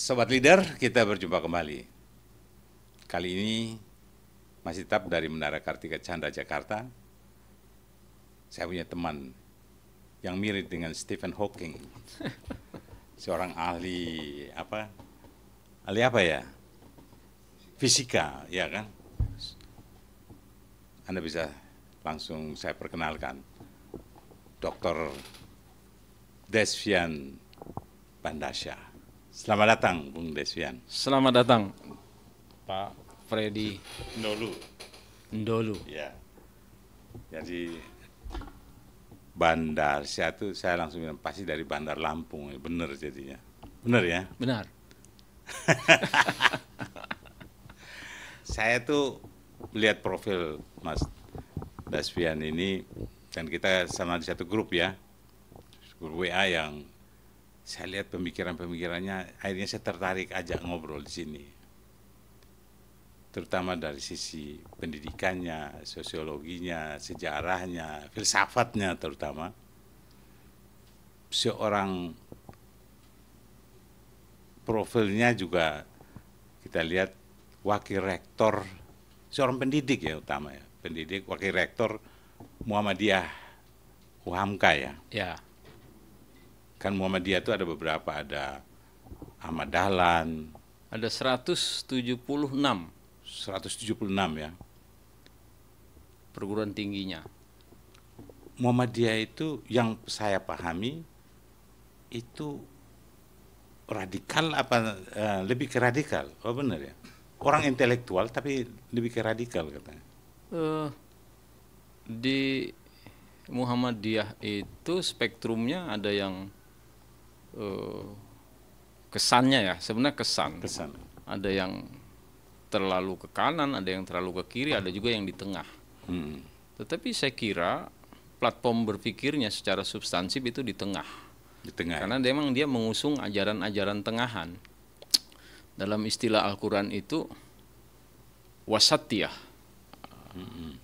Sobat Leader, kita berjumpa kembali. Kali ini masih tetap dari Menara Kartika Chandra, Jakarta. Saya punya teman yang mirip dengan Stephen Hawking, seorang ahli apa ya? Fisika, ya kan? Anda bisa langsung saya perkenalkan, Dr. Desvian Bandasya. Selamat datang, Bung Desvian. Selamat datang, Pak Freddy Ndolu. Ya, jadi Bandasya itu saya langsung bilang pasti dari Bandar Lampung, bener jadinya. Bener ya? Benar. Saya tuh lihat profil Mas Desvian ini dan kita sama di satu grup ya, grup WA yang saya lihat pemikirannya, akhirnya saya tertarik ajak ngobrol di sini. Terutama dari sisi pendidikannya, sosiologinya, sejarahnya, filsafatnya terutama. Seorang profilnya juga kita lihat wakil rektor, seorang pendidik ya utama ya, pendidik, wakil rektor Muhammadiyah UHAMKA ya. Ya, Kan Muhammadiyah itu ada beberapa, ada Ahmad Dahlan, ada 176 176 ya. perguruan tingginya. Muhammadiyah itu yang saya pahami itu radikal apa lebih ke radikal? Oh benar ya. Orang intelektual tapi lebih ke radikal katanya. Eh, di Muhammadiyah itu spektrumnya ada yang kesannya ya, sebenarnya kesan. Kesan. Ada yang terlalu ke kanan, ada yang terlalu ke kiri, ada juga yang di tengah. Tetapi saya kira platform berpikirnya secara substansif itu di tengah. Di tengah. Karena memang dia mengusung ajaran-ajaran tengahan. Dalam istilah Al-Quran itu wasatiyah.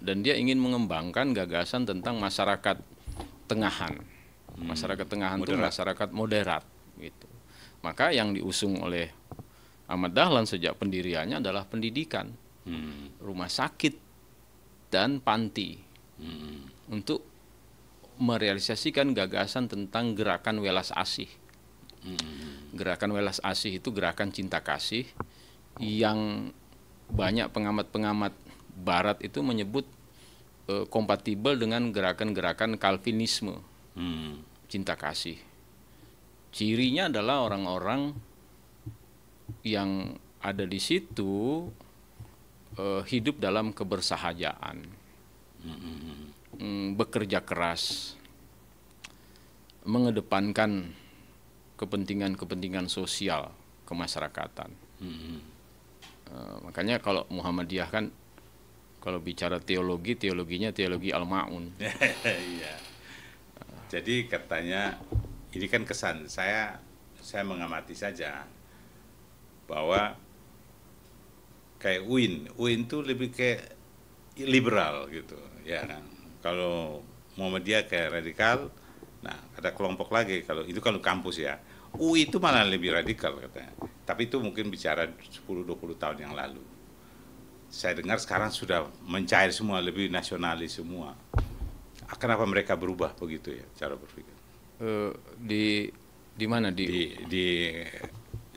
Dan dia ingin mengembangkan gagasan tentang masyarakat tengahan. Masyarakat tengahan itu masyarakat moderat gitu. Maka yang diusung oleh Ahmad Dahlan sejak pendiriannya adalah pendidikan, rumah sakit dan panti, untuk merealisasikan gagasan tentang gerakan welas asih. Gerakan welas asih itu gerakan cinta kasih yang banyak pengamat-pengamat Barat itu menyebut kompatibel dengan gerakan-gerakan Calvinisme, cinta kasih. Cirinya adalah orang-orang yang ada di situ hidup dalam kebersahajaan, bekerja keras, mengedepankan kepentingan-kepentingan sosial kemasyarakatan. Makanya kalau Muhammadiyah kan kalau bicara teologi, teologinya teologi Al-Ma'un. Iya. Jadi katanya ini kan kesan saya mengamati saja bahwa kayak UIN tuh lebih kayak liberal gitu ya kan. Kalau Muhammadiyah kayak radikal, nah ada kelompok lagi kalau kampus ya. UI itu malah lebih radikal katanya. Tapi itu mungkin bicara 10-20 tahun yang lalu. Saya dengar sekarang sudah mencair semua, lebih nasionalis semua. Kenapa mereka berubah begitu ya cara berpikir? Di mana di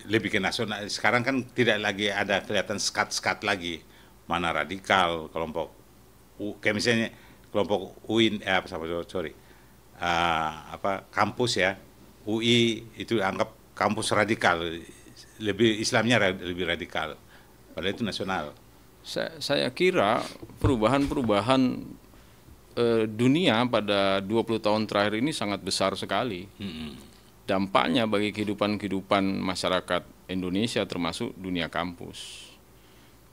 lebih ke nasional. Sekarang kan tidak lagi ada kelihatan skat lagi, mana radikal kelompok kayak misalnya kelompok UIN kampus ya, UI itu anggap kampus radikal, lebih Islamnya lebih radikal, padahal itu nasional. Saya kira perubahan dunia pada 20 tahun terakhir ini sangat besar sekali. Dampaknya bagi kehidupan masyarakat Indonesia termasuk dunia kampus.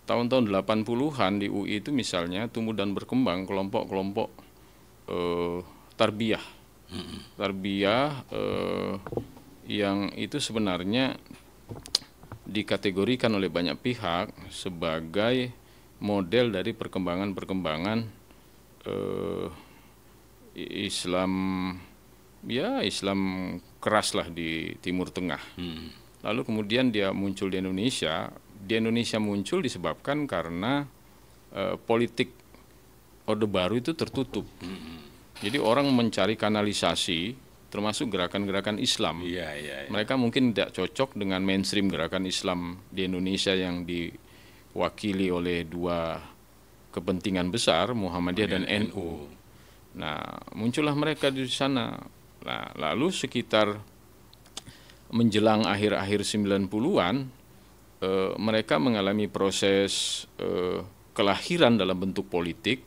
Tahun-tahun 80-an di UI itu misalnya tumbuh dan berkembang kelompok-kelompok tarbiyah. Tarbiyah yang itu sebenarnya dikategorikan oleh banyak pihak sebagai model dari perkembangan Islam keras lah di Timur Tengah. lalu kemudian dia muncul di Indonesia. Di Indonesia muncul disebabkan karena politik Orde Baru itu tertutup. Jadi orang mencari kanalisasi, termasuk gerakan-gerakan Islam. Mereka mungkin tidak cocok dengan mainstream gerakan Islam di Indonesia yang diwakili oleh dua kepentingan besar, Muhammadiyah dan NU. Nah, muncullah mereka di sana. Nah, lalu sekitar menjelang akhir-akhir 90-an, mereka mengalami proses kelahiran dalam bentuk politik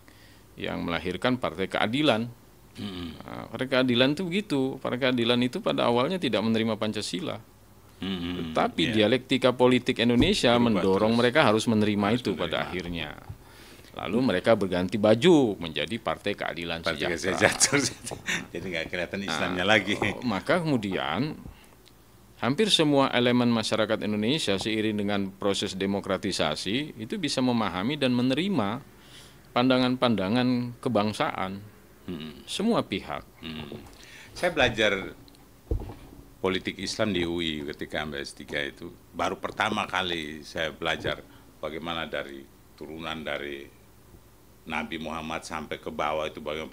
yang melahirkan Partai Keadilan. Nah, Partai Keadilan itu begitu. Partai Keadilan itu pada awalnya tidak menerima Pancasila. Tetapi dialektika politik Indonesia mendorong mereka harus menerima itu pada akhirnya. Lalu mereka berganti baju menjadi Partai Keadilan Sejahtera. Jadi nggak kelihatan Islamnya lagi. Maka kemudian hampir semua elemen masyarakat Indonesia seiring dengan proses demokratisasi itu bisa memahami dan menerima pandangan-pandangan kebangsaan semua pihak. Saya belajar politik Islam di UI ketika ambil S3 itu. Baru pertama kali saya belajar bagaimana dari turunan dari Nabi Muhammad sampai ke bawah itu bagaimana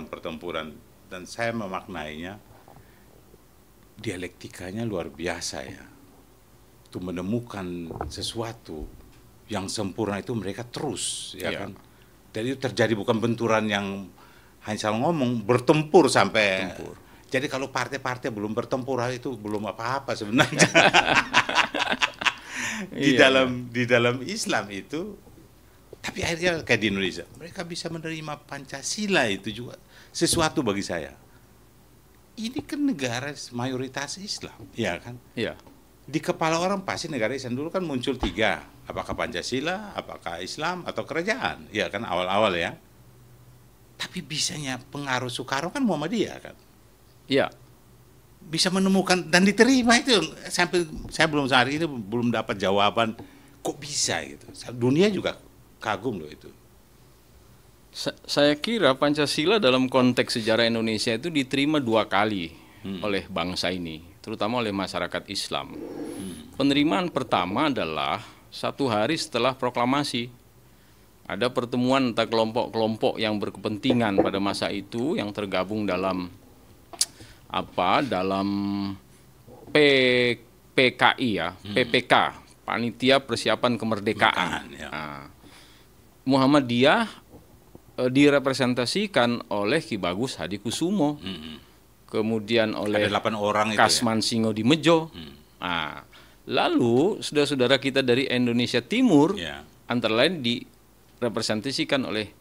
pertempuran. Dan saya memaknainya, dialektikanya luar biasa ya. Itu menemukan sesuatu yang sempurna itu mereka terus ya kan. Jadi itu terjadi bukan benturan yang hanya ngomong, bertempur sampai. Jadi kalau partai-partai belum bertempur itu belum apa-apa sebenarnya. Di dalam Islam itu, tapi akhirnya kayak di Indonesia, mereka bisa menerima Pancasila itu juga sesuatu bagi saya. Ini kan negara mayoritas Islam, ya kan? Iya. Di kepala orang pasti negara Islam dulu kan muncul 3, apakah Pancasila, apakah Islam, atau kerajaan, ya kan awal-awal ya. Tapi bisanya pengaruh Soekarno kan Muhammadiyah kan? Iya. Bisa menemukan dan diterima itu sampai saya hari ini belum dapat jawaban kok bisa gitu. Dunia juga kagum loh itu. Saya kira Pancasila dalam konteks sejarah Indonesia itu diterima 2 kali oleh bangsa ini, terutama oleh masyarakat Islam. Penerimaan pertama adalah 1 hari setelah proklamasi. Ada pertemuan antara kelompok-kelompok yang berkepentingan pada masa itu yang tergabung dalam PPKI ya, PPK, Panitia Persiapan Kemerdekaan. Nah, Muhammadiyah direpresentasikan oleh Ki Bagus Hadikusumo, kemudian oleh ada 8 orang Kasman Singodimejo. Nah, lalu saudara-saudara kita dari Indonesia Timur antara lain direpresentasikan oleh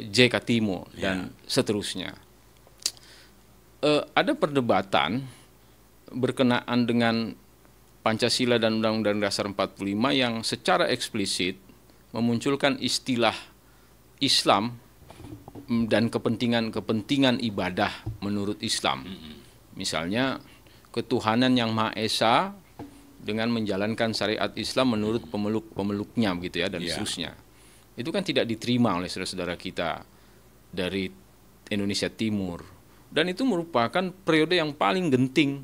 JK Timo dan seterusnya. Ada perdebatan berkenaan dengan Pancasila dan Undang-Undang Dasar 45 yang secara eksplisit memunculkan istilah Islam dan kepentingan ibadah menurut Islam. Misalnya ketuhanan yang Maha Esa dengan menjalankan syariat Islam menurut pemeluk-pemeluknya begitu ya dan seterusnya. Itu kan tidak diterima oleh saudara-saudara kita dari Indonesia Timur. Dan itu merupakan periode yang paling genting.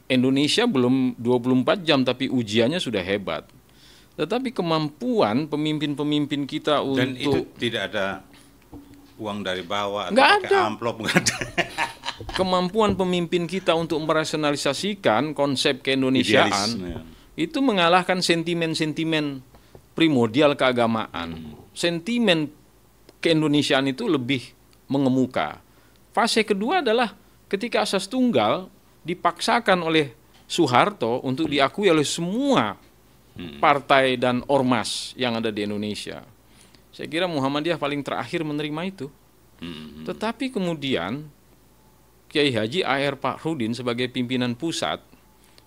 Indonesia belum 24 jam tapi ujiannya sudah hebat. Tetapi kemampuan pemimpin-pemimpin kita dan untuk... itu tidak ada uang dari bawah, nggak atau pakai amplop, nggak ada. Kemampuan pemimpin kita untuk merasionalisasikan konsep keindonesiaan itu mengalahkan sentimen-sentimen primordial keagamaan. Sentimen keindonesiaan itu lebih mengemuka. Fase kedua adalah ketika asas tunggal dipaksakan oleh Soeharto untuk diakui oleh semua partai dan ormas yang ada di Indonesia. Saya kira Muhammadiyah paling terakhir menerima itu. Tetapi kemudian Kiai Haji A.R. Fakhrudin sebagai pimpinan pusat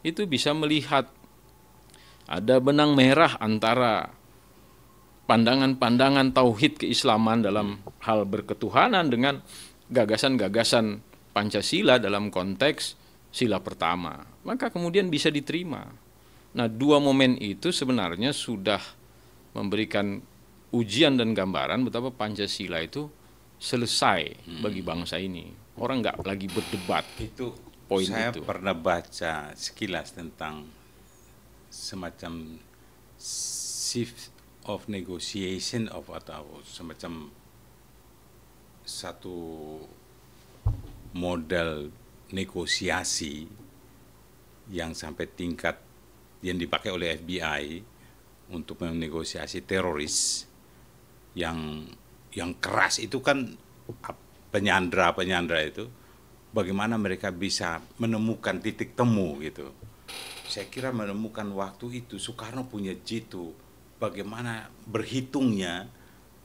itu bisa melihat ada benang merah antara pandangan-pandangan tauhid keislaman dalam hal berketuhanan dengan gagasan-gagasan Pancasila dalam konteks sila pertama. Maka kemudian bisa diterima. Nah, 2 momen itu sebenarnya sudah memberikan ujian dan gambaran betapa Pancasila itu selesai bagi bangsa ini. Orang nggak lagi berdebat itu poin saya itu. pernah baca sekilas tentang semacam shift of negotiation atau semacam satu model negosiasi yang sampai tingkat yang dipakai oleh FBI untuk menegosiasi teroris yang keras itu kan penyandra itu bagaimana mereka bisa menemukan titik temu gitu. Saya kira menemukan waktu itu Soekarno punya jitu bagaimana berhitungnya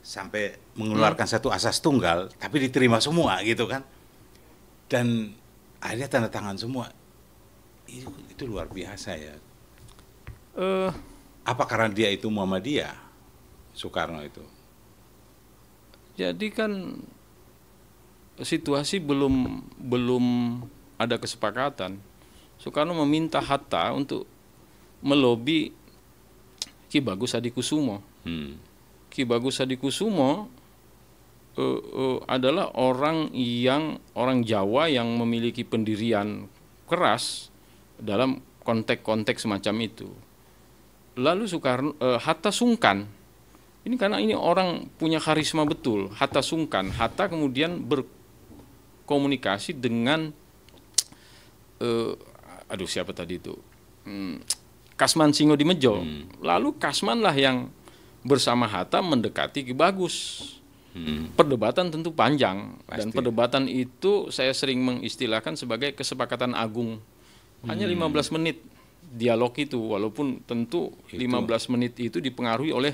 sampai mengeluarkan satu asas tunggal tapi diterima semua gitu kan. Dan akhirnya tanda tangan semua. Itu luar biasa ya. Apa karena dia itu Muhammadiyah, Soekarno itu? Jadi kan situasi belum ada kesepakatan. Soekarno meminta Hatta untuk melobi Ki Bagus Hadikusumo. Ki Bagus Hadikusumo adalah orang Jawa yang memiliki pendirian keras dalam konteks-konteks semacam itu. Lalu Hatta sungkan. Ini karena ini orang punya karisma betul. Hatta sungkan. Hatta kemudian berkomunikasi dengan siapa tadi itu? Kasman Singodimedjo. Lalu Kasman lah yang bersama Hatta mendekati Ki Bagus. Perdebatan tentu panjang. Dan perdebatan itu saya sering mengistilahkan sebagai kesepakatan agung. Hanya 15 menit dialog itu, walaupun tentu 15 menit itu dipengaruhi oleh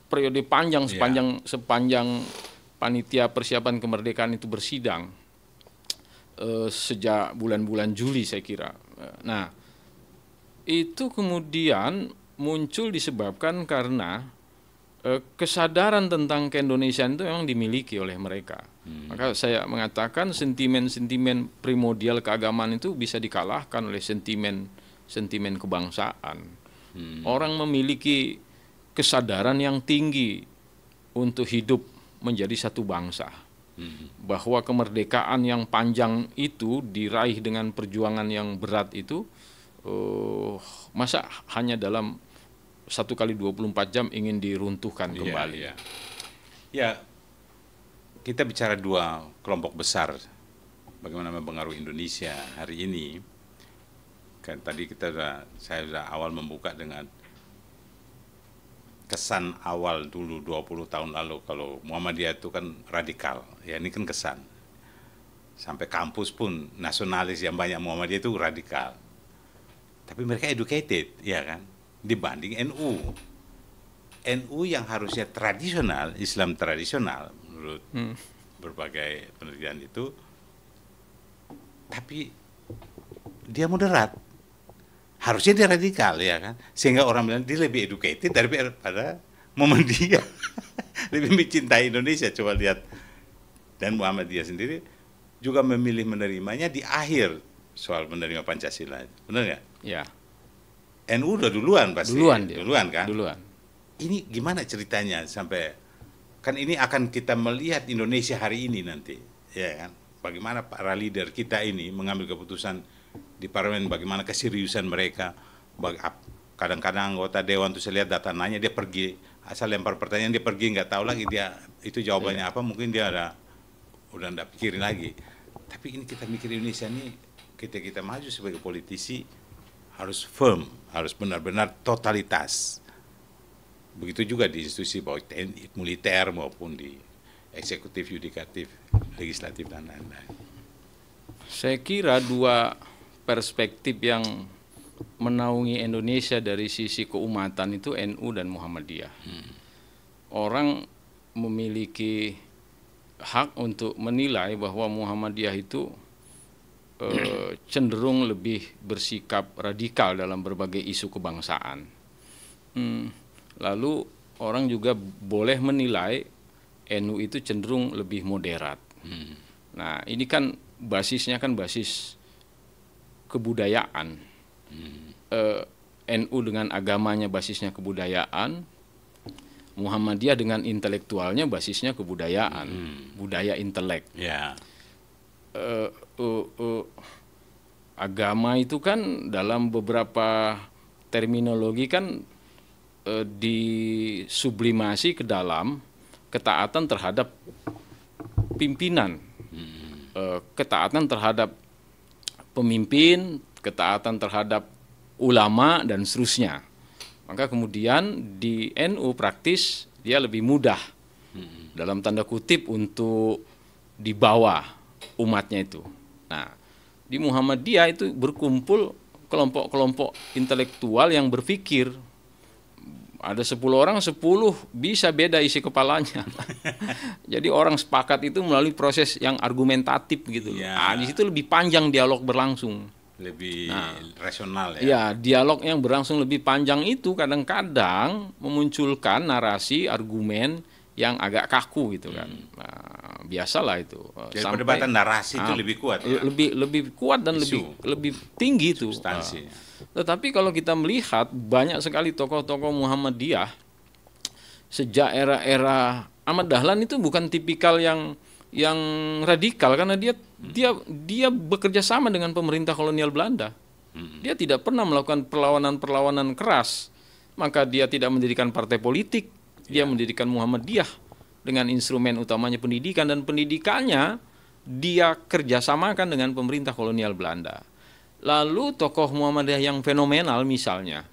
periode panjang sepanjang panitia persiapan kemerdekaan itu bersidang sejak bulan-bulan Juli saya kira. Nah, itu kemudian muncul disebabkan karena kesadaran tentang keindonesiaan itu memang dimiliki oleh mereka. Maka saya mengatakan sentimen-sentimen primordial keagamaan itu bisa dikalahkan oleh sentimen kebangsaan. Orang memiliki kesadaran yang tinggi untuk hidup menjadi satu bangsa. Bahwa kemerdekaan yang panjang itu diraih dengan perjuangan yang berat itu, masa hanya dalam 1 kali 24 jam ingin diruntuhkan kembali. Ya, kita bicara dua kelompok besar bagaimana mempengaruhi Indonesia hari ini. Kan tadi saya sudah awal membuka dengan kesan awal dulu 20 tahun lalu kalau Muhammadiyah itu kan radikal. Ya ini kan kesan. Sampai kampus pun nasionalis yang banyak Muhammadiyah itu radikal. Tapi mereka educated, ya kan? Dibanding NU. NU yang harusnya tradisional, Islam tradisional menurut berbagai penelitian itu, tapi dia moderat. Harusnya dia radikal, ya kan? Sehingga orang bilang dia lebih educated daripada Muhammadiyah. Lebih mencintai Indonesia, coba lihat. Dan Muhammadiyah sendiri juga memilih menerimanya di akhir soal menerima Pancasila. Benar nggak? Ya. NU udah duluan pasti. Duluan kan? Duluan. Ini gimana ceritanya sampai kan ini akan kita melihat Indonesia hari ini nanti, ya kan? Bagaimana para leader kita ini mengambil keputusan di parlemen, bagaimana keseriusan mereka. Kadang-kadang anggota dewan tuh saya lihat data nanya dia pergi asal lempar pertanyaan dia pergi nggak tahu lagi dia itu jawabannya apa, mungkin dia udah nggak pikirin lagi. Tapi ini kita mikir Indonesia ini kita maju sebagai politisi harus firm, harus benar-benar totalitas. Begitu juga di institusi baik TNI, militer maupun di eksekutif, yudikatif, legislatif dan lain-lain. Saya kira dua perspektif yang menaungi Indonesia dari sisi keumatan itu NU dan Muhammadiyah. Orang memiliki hak untuk menilai bahwa Muhammadiyah itu cenderung lebih bersikap radikal dalam berbagai isu kebangsaan. Lalu orang juga boleh menilai NU itu cenderung lebih moderat. Nah, ini kan basisnya kan basis kebudayaan. NU dengan agamanya basisnya kebudayaan, Muhammadiyah dengan intelektualnya basisnya kebudayaan, budaya intelek. agama itu kan dalam beberapa terminologi kan disublimasi ke dalam ketaatan terhadap pimpinan, ketaatan terhadap pemimpin, ketaatan terhadap ulama dan seterusnya. Maka kemudian di NU praktis dia lebih mudah dalam tanda kutip untuk dibawa umatnya itu. Nah, di Muhammadiyah itu berkumpul kelompok-kelompok intelektual yang berpikir. Ada 10 orang, 10 bisa beda isi kepalanya. Jadi orang sepakat itu melalui proses yang argumentatif gitu. Ya. Nah, di situ lebih panjang dialog berlangsung. Lebih rasional ya. Ya, dialog yang berlangsung lebih panjang itu kadang-kadang memunculkan narasi, argumen yang agak kaku gitu kan. Nah, biasalah itu. Jadi perdebatan narasi itu lebih kuat ya. Lebih kuat dan lebih tinggi itu. Substansinya. Tetapi kalau kita melihat banyak sekali tokoh-tokoh Muhammadiyah sejak era-era Ahmad Dahlan itu bukan tipikal yang radikal karena dia bekerja sama dengan pemerintah kolonial Belanda. Dia tidak pernah melakukan perlawanan-perlawanan keras. Maka dia tidak mendirikan partai politik, dia mendirikan Muhammadiyah dengan instrumen utamanya pendidikan, dan pendidikannya dia kerjasamakan dengan pemerintah kolonial Belanda. Lalu tokoh Muhammadiyah yang fenomenal misalnya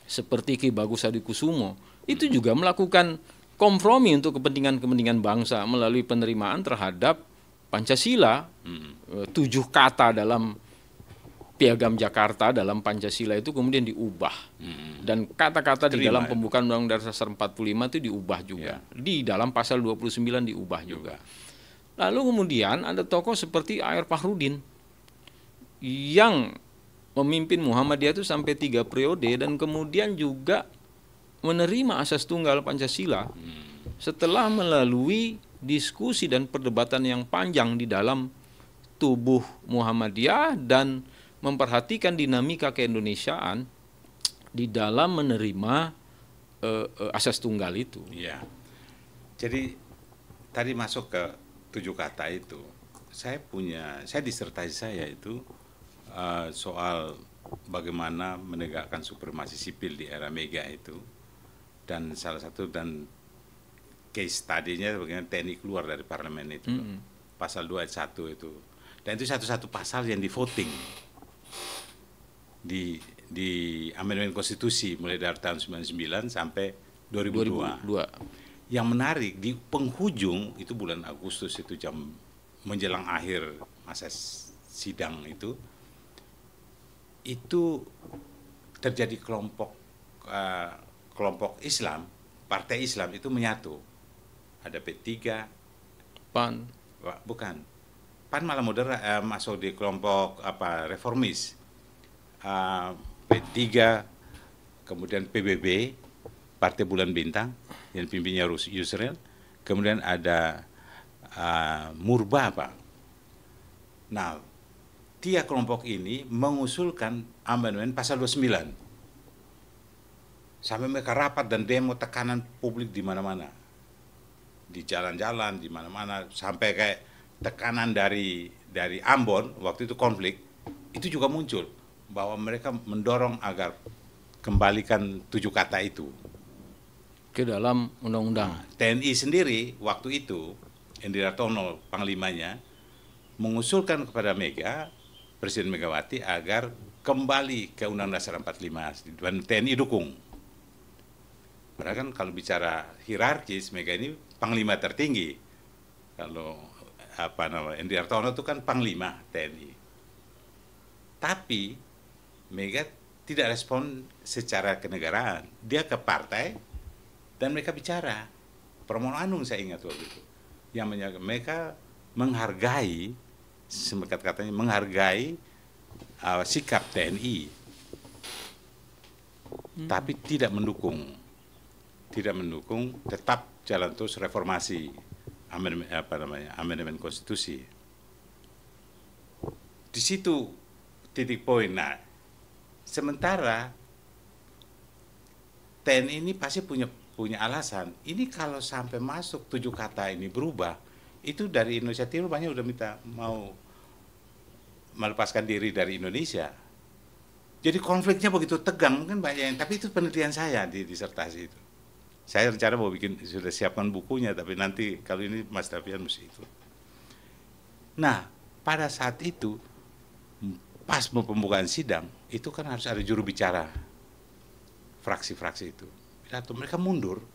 seperti Ki Bagus Hadikusumo itu juga melakukan kompromi untuk kepentingan bangsa melalui penerimaan terhadap Pancasila. 7 kata dalam Piagam Jakarta dalam Pancasila itu kemudian diubah. Dan kata-kata di dalam pembukaan Undang-Undang Dasar 45 itu diubah juga. Di dalam pasal 29 diubah juga. Lalu kemudian ada tokoh seperti A.R. Fakhrudin yang memimpin Muhammadiyah itu sampai 3 periode dan kemudian juga menerima asas tunggal Pancasila setelah melalui diskusi dan perdebatan yang panjang di dalam tubuh Muhammadiyah dan memperhatikan dinamika keindonesiaan di dalam menerima asas tunggal itu. Iya. Jadi tadi masuk ke 7 kata itu, saya disertasi saya itu soal bagaimana menegakkan supremasi sipil di era Mega itu, dan salah satu dan case study-nya bagaimana TNI keluar dari parlemen itu, pasal 2 ayat 1 itu, dan itu satu-satu pasal yang di voting di amandemen konstitusi mulai dari tahun 99 sampai 2002. Yang menarik di penghujung itu bulan Agustus itu jam menjelang akhir masa sidang itu terjadi kelompok Islam, partai Islam itu menyatu. Ada P3, PAN, bukan, PAN malah moderat, masuk di kelompok reformis, P3, kemudian PBB, Partai Bulan Bintang yang pimpinnya Yusril, kemudian ada Murba Pak. Nah, 3 kelompok ini mengusulkan amandemen pasal 29. Sampai mereka rapat dan demo, tekanan publik di mana-mana. Di jalan-jalan, di mana-mana, sampai kayak tekanan dari Ambon, waktu itu konflik, itu juga muncul. Bahwa mereka mendorong agar kembalikan 7 kata itu ke dalam undang-undang. TNI sendiri waktu itu, Edi Hartono panglimanya, mengusulkan kepada Presiden Megawati agar kembali ke Undang-Undang Dasar 45 dan TNI dukung. Padahal kan kalau bicara hierarkis, Mega ini panglima tertinggi. Kalau Edi Hartono itu kan panglima TNI. Tapi Mega tidak respon secara kenegaraan. Dia ke partai dan mereka bicara. Pramono Anung saya ingat waktu itu. Yang mereka menghargai, katanya menghargai sikap TNI, tapi tidak mendukung, tetap jalan terus reformasi amandemen konstitusi. Di situ titik poin. Nah, sementara TNI ini pasti punya alasan. Ini kalau sampai masuk 7 kata ini berubah, itu dari Indonesia Timur banyak udah minta mau melepaskan diri dari Indonesia. Jadi konfliknya begitu tegang, kan banyak. Tapi itu penelitian saya di disertasi itu. Saya rencana mau bikin, sudah siapkan bukunya, tapi nanti kalau ini Mas Davian mesti itu. Nah, pada saat itu, pas pembukaan sidang, itu kan harus ada juru bicara fraksi-fraksi itu. Pidato, mereka mundur.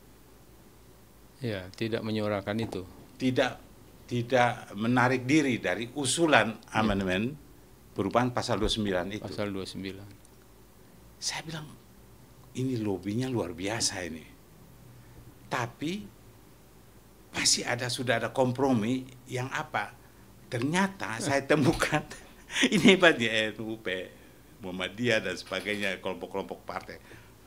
Ya, tidak menyuarakan itu. Tidak menarik diri dari usulan amandemen perubahan pasal 29 itu. Pasal 29. Saya bilang, ini lobbynya luar biasa ini. Tapi pasti sudah ada kompromi yang apa? Ternyata saya temukan ini hebat di NUP, Muhammadiyah dan sebagainya, kelompok-kelompok partai.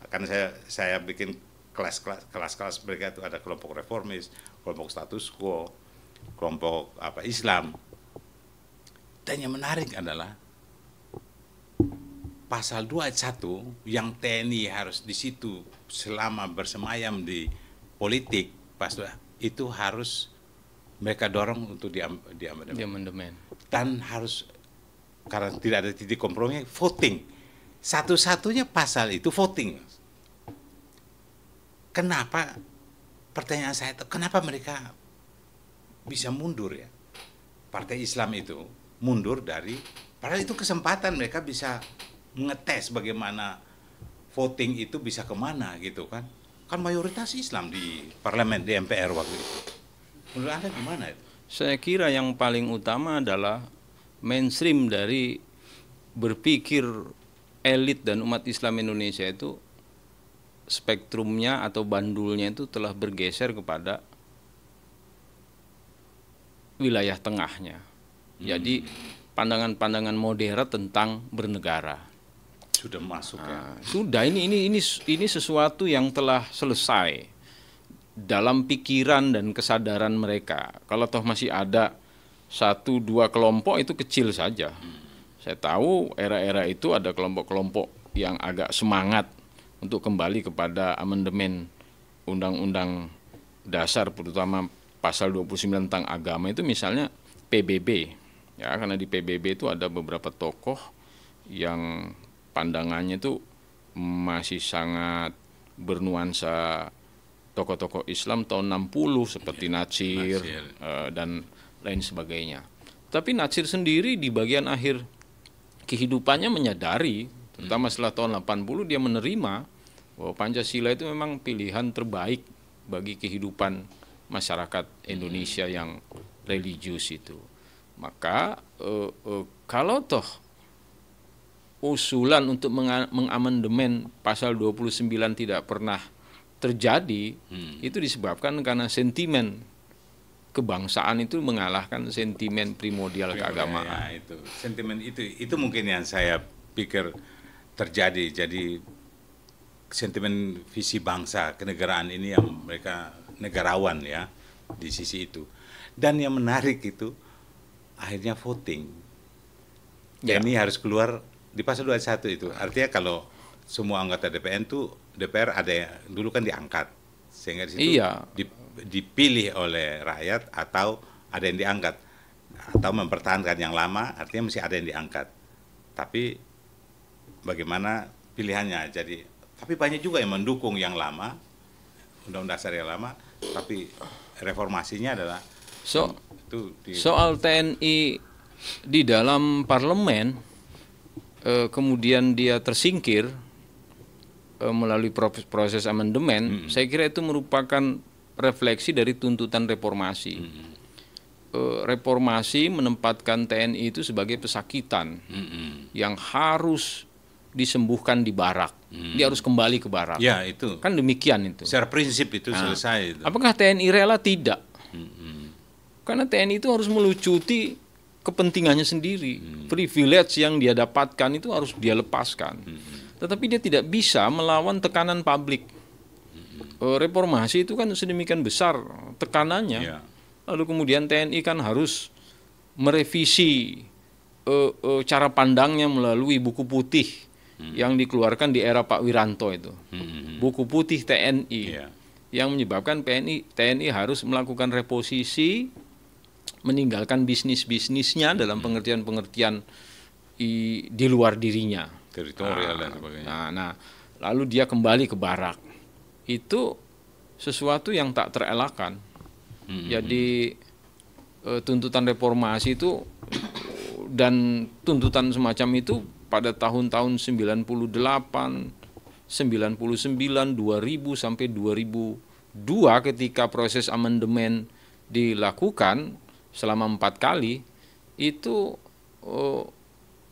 Karena saya bikin kelas-kelas mereka itu ada kelompok reformis, kelompok status quo, kelompok Islam. Dan yang menarik adalah pasal 2 ayat 1 yang TNI harus di situ selama bersemayam di politik, itu harus mereka dorong untuk diamandemen. Dan harus, karena tidak ada titik kompromi, voting. Satu-satunya pasal itu voting. Kenapa, pertanyaan saya itu, kenapa mereka bisa mundur ya? Partai Islam itu mundur padahal itu kesempatan mereka bisa ngetes bagaimana voting itu bisa kemana gitu kan. Kan mayoritas Islam di parlemen, di MPR waktu itu. Menurut Anda gimana itu? Saya kira yang paling utama adalah mainstream dari berpikir elit dan umat Islam Indonesia itu spektrumnya atau bandulnya itu telah bergeser kepada wilayah tengahnya. Jadi pandangan-pandangan modern tentang bernegara sudah masuk ya. Sudah, ini sesuatu yang telah selesai dalam pikiran dan kesadaran mereka. Kalau toh masih ada 1-2 kelompok itu kecil saja. Saya tahu era-era itu ada kelompok-kelompok yang agak semangat untuk kembali kepada amandemen Undang-Undang Dasar, terutama pasal 29 tentang agama itu, misalnya PBB. Ya, karena di PBB itu ada beberapa tokoh yang pandangannya itu masih sangat bernuansa tokoh-tokoh Islam tahun 60 seperti Natsir dan lain sebagainya. Tapi Natsir sendiri di bagian akhir kehidupannya menyadari, terutama setelah tahun 80 dia menerima bahwa Pancasila itu memang pilihan terbaik bagi kehidupan masyarakat Indonesia yang religius itu. Maka kalau toh usulan untuk mengamandemen pasal 29 tidak pernah terjadi, itu disebabkan karena sentimen kebangsaan itu mengalahkan sentimen primordial keagamaan. Ya, itu sentimen itu mungkin yang saya pikir terjadi. Jadi sentimen visi bangsa kenegaraan ini yang mereka negarawan ya di sisi itu. Dan yang menarik itu akhirnya voting. Ya. Ini harus keluar di pasal 21 itu. Artinya kalau semua anggota DPR ada dulu kan diangkat, sehingga di situ dipilih oleh rakyat atau ada yang diangkat, atau mempertahankan yang lama, artinya mesti ada yang diangkat. Tapi bagaimana pilihannya? Jadi tapi banyak juga yang mendukung yang lama, Undang-Undang Dasar yang lama, tapi reformasinya adalah soal TNI di dalam parlemen, kemudian dia tersingkir melalui proses amandemen. Saya kira itu merupakan refleksi dari tuntutan reformasi. Reformasi menempatkan TNI itu sebagai pesakitan yang harus disembuhkan di barak. Dia harus kembali ke barak. Ya, itu. Kan demikian itu. Secara prinsip itu selesai. Itu. Apakah TNI rela? Tidak. Karena TNI itu harus melucuti kepentingannya sendiri. Privilege yang dia dapatkan itu harus dia lepaskan. Tetapi dia tidak bisa melawan tekanan publik. Reformasi itu kan sedemikian besar tekanannya. Lalu kemudian TNI kan harus merevisi cara pandangnya melalui buku putih yang dikeluarkan di era Pak Wiranto itu. Buku putih TNI yang menyebabkan TNI harus melakukan reposisi, meninggalkan bisnisnya dalam pengertian-pengertian di luar dirinya. Teritorial dan sebagainya. Nah, lalu dia kembali ke barak. Itu sesuatu yang tak terelakkan. Jadi tuntutan reformasi itu dan tuntutan semacam itu pada tahun-tahun 98, 99, 2000 sampai 2002 ketika proses amandemen dilakukan selama 4 kali itu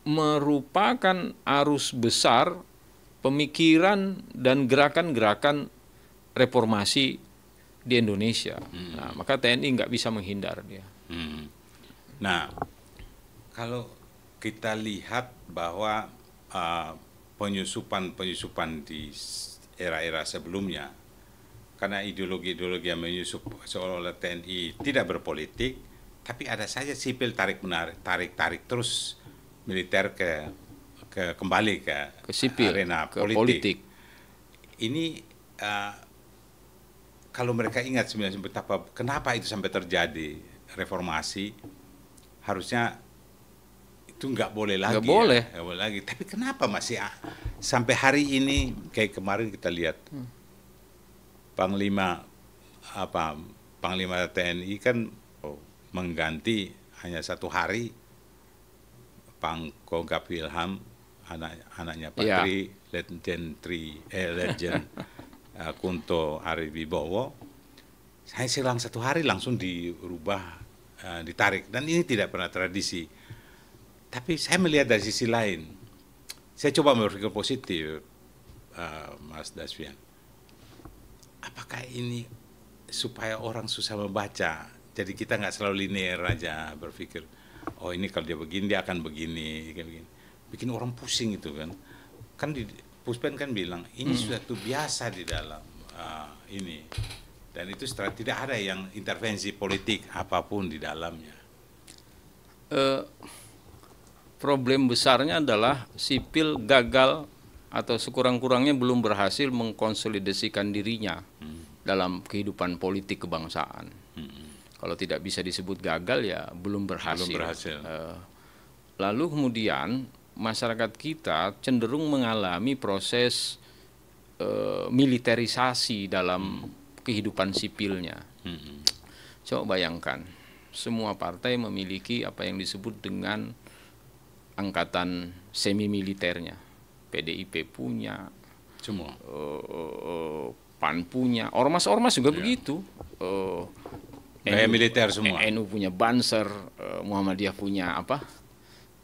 merupakan arus besar pemikiran dan gerakan-gerakan reformasi di Indonesia. Nah, maka TNI nggak bisa menghindar dia. Nah, kalau kita lihat bahwa penyusupan di era-era sebelumnya, karena ideologi-ideologi yang menyusup seolah-olah TNI tidak berpolitik, tapi ada saja sipil tarik terus militer kembali ke sipil, arena ke politik. Ini kalau mereka ingat sebenarnya betapa kenapa itu sampai terjadi reformasi, harusnya itu nggak boleh lagi. Nggak boleh. Nggak boleh lagi. Tapi kenapa masih sampai hari ini kayak kemarin kita lihat Panglima TNI kan mengganti hanya 1 hari Pangkogap Wilham, anaknya Patri, Legend Kunto Ariwibowo, saya selang 1 hari langsung dirubah, ditarik, dan ini tidak pernah tradisi. Tapi saya melihat dari sisi lain, saya coba berpikir positif, Mas Daswian. Apakah ini supaya orang susah membaca, jadi kita nggak selalu linear aja berpikir, oh ini kalau dia begini dia akan begini, kayak begini. Bikin orang pusing itu kan. Kan Puspen kan bilang ini suatu biasa di dalam ini, dan itu tidak ada yang intervensi politik apapun di dalamnya. Problem besarnya adalah sipil gagal atau sekurang-kurangnya belum berhasil mengkonsolidasikan dirinya dalam kehidupan politik kebangsaan. Kalau tidak bisa disebut gagal ya belum berhasil. Lalu kemudian masyarakat kita cenderung mengalami proses militerisasi dalam kehidupan sipilnya. Coba bayangkan, semua partai memiliki apa yang disebut dengan angkatan semi militernya. PDIP punya, semua. PAN punya, ormas-ormas juga begitu. Gaya militer semua. NU punya Banser, Muhammadiyah punya apa?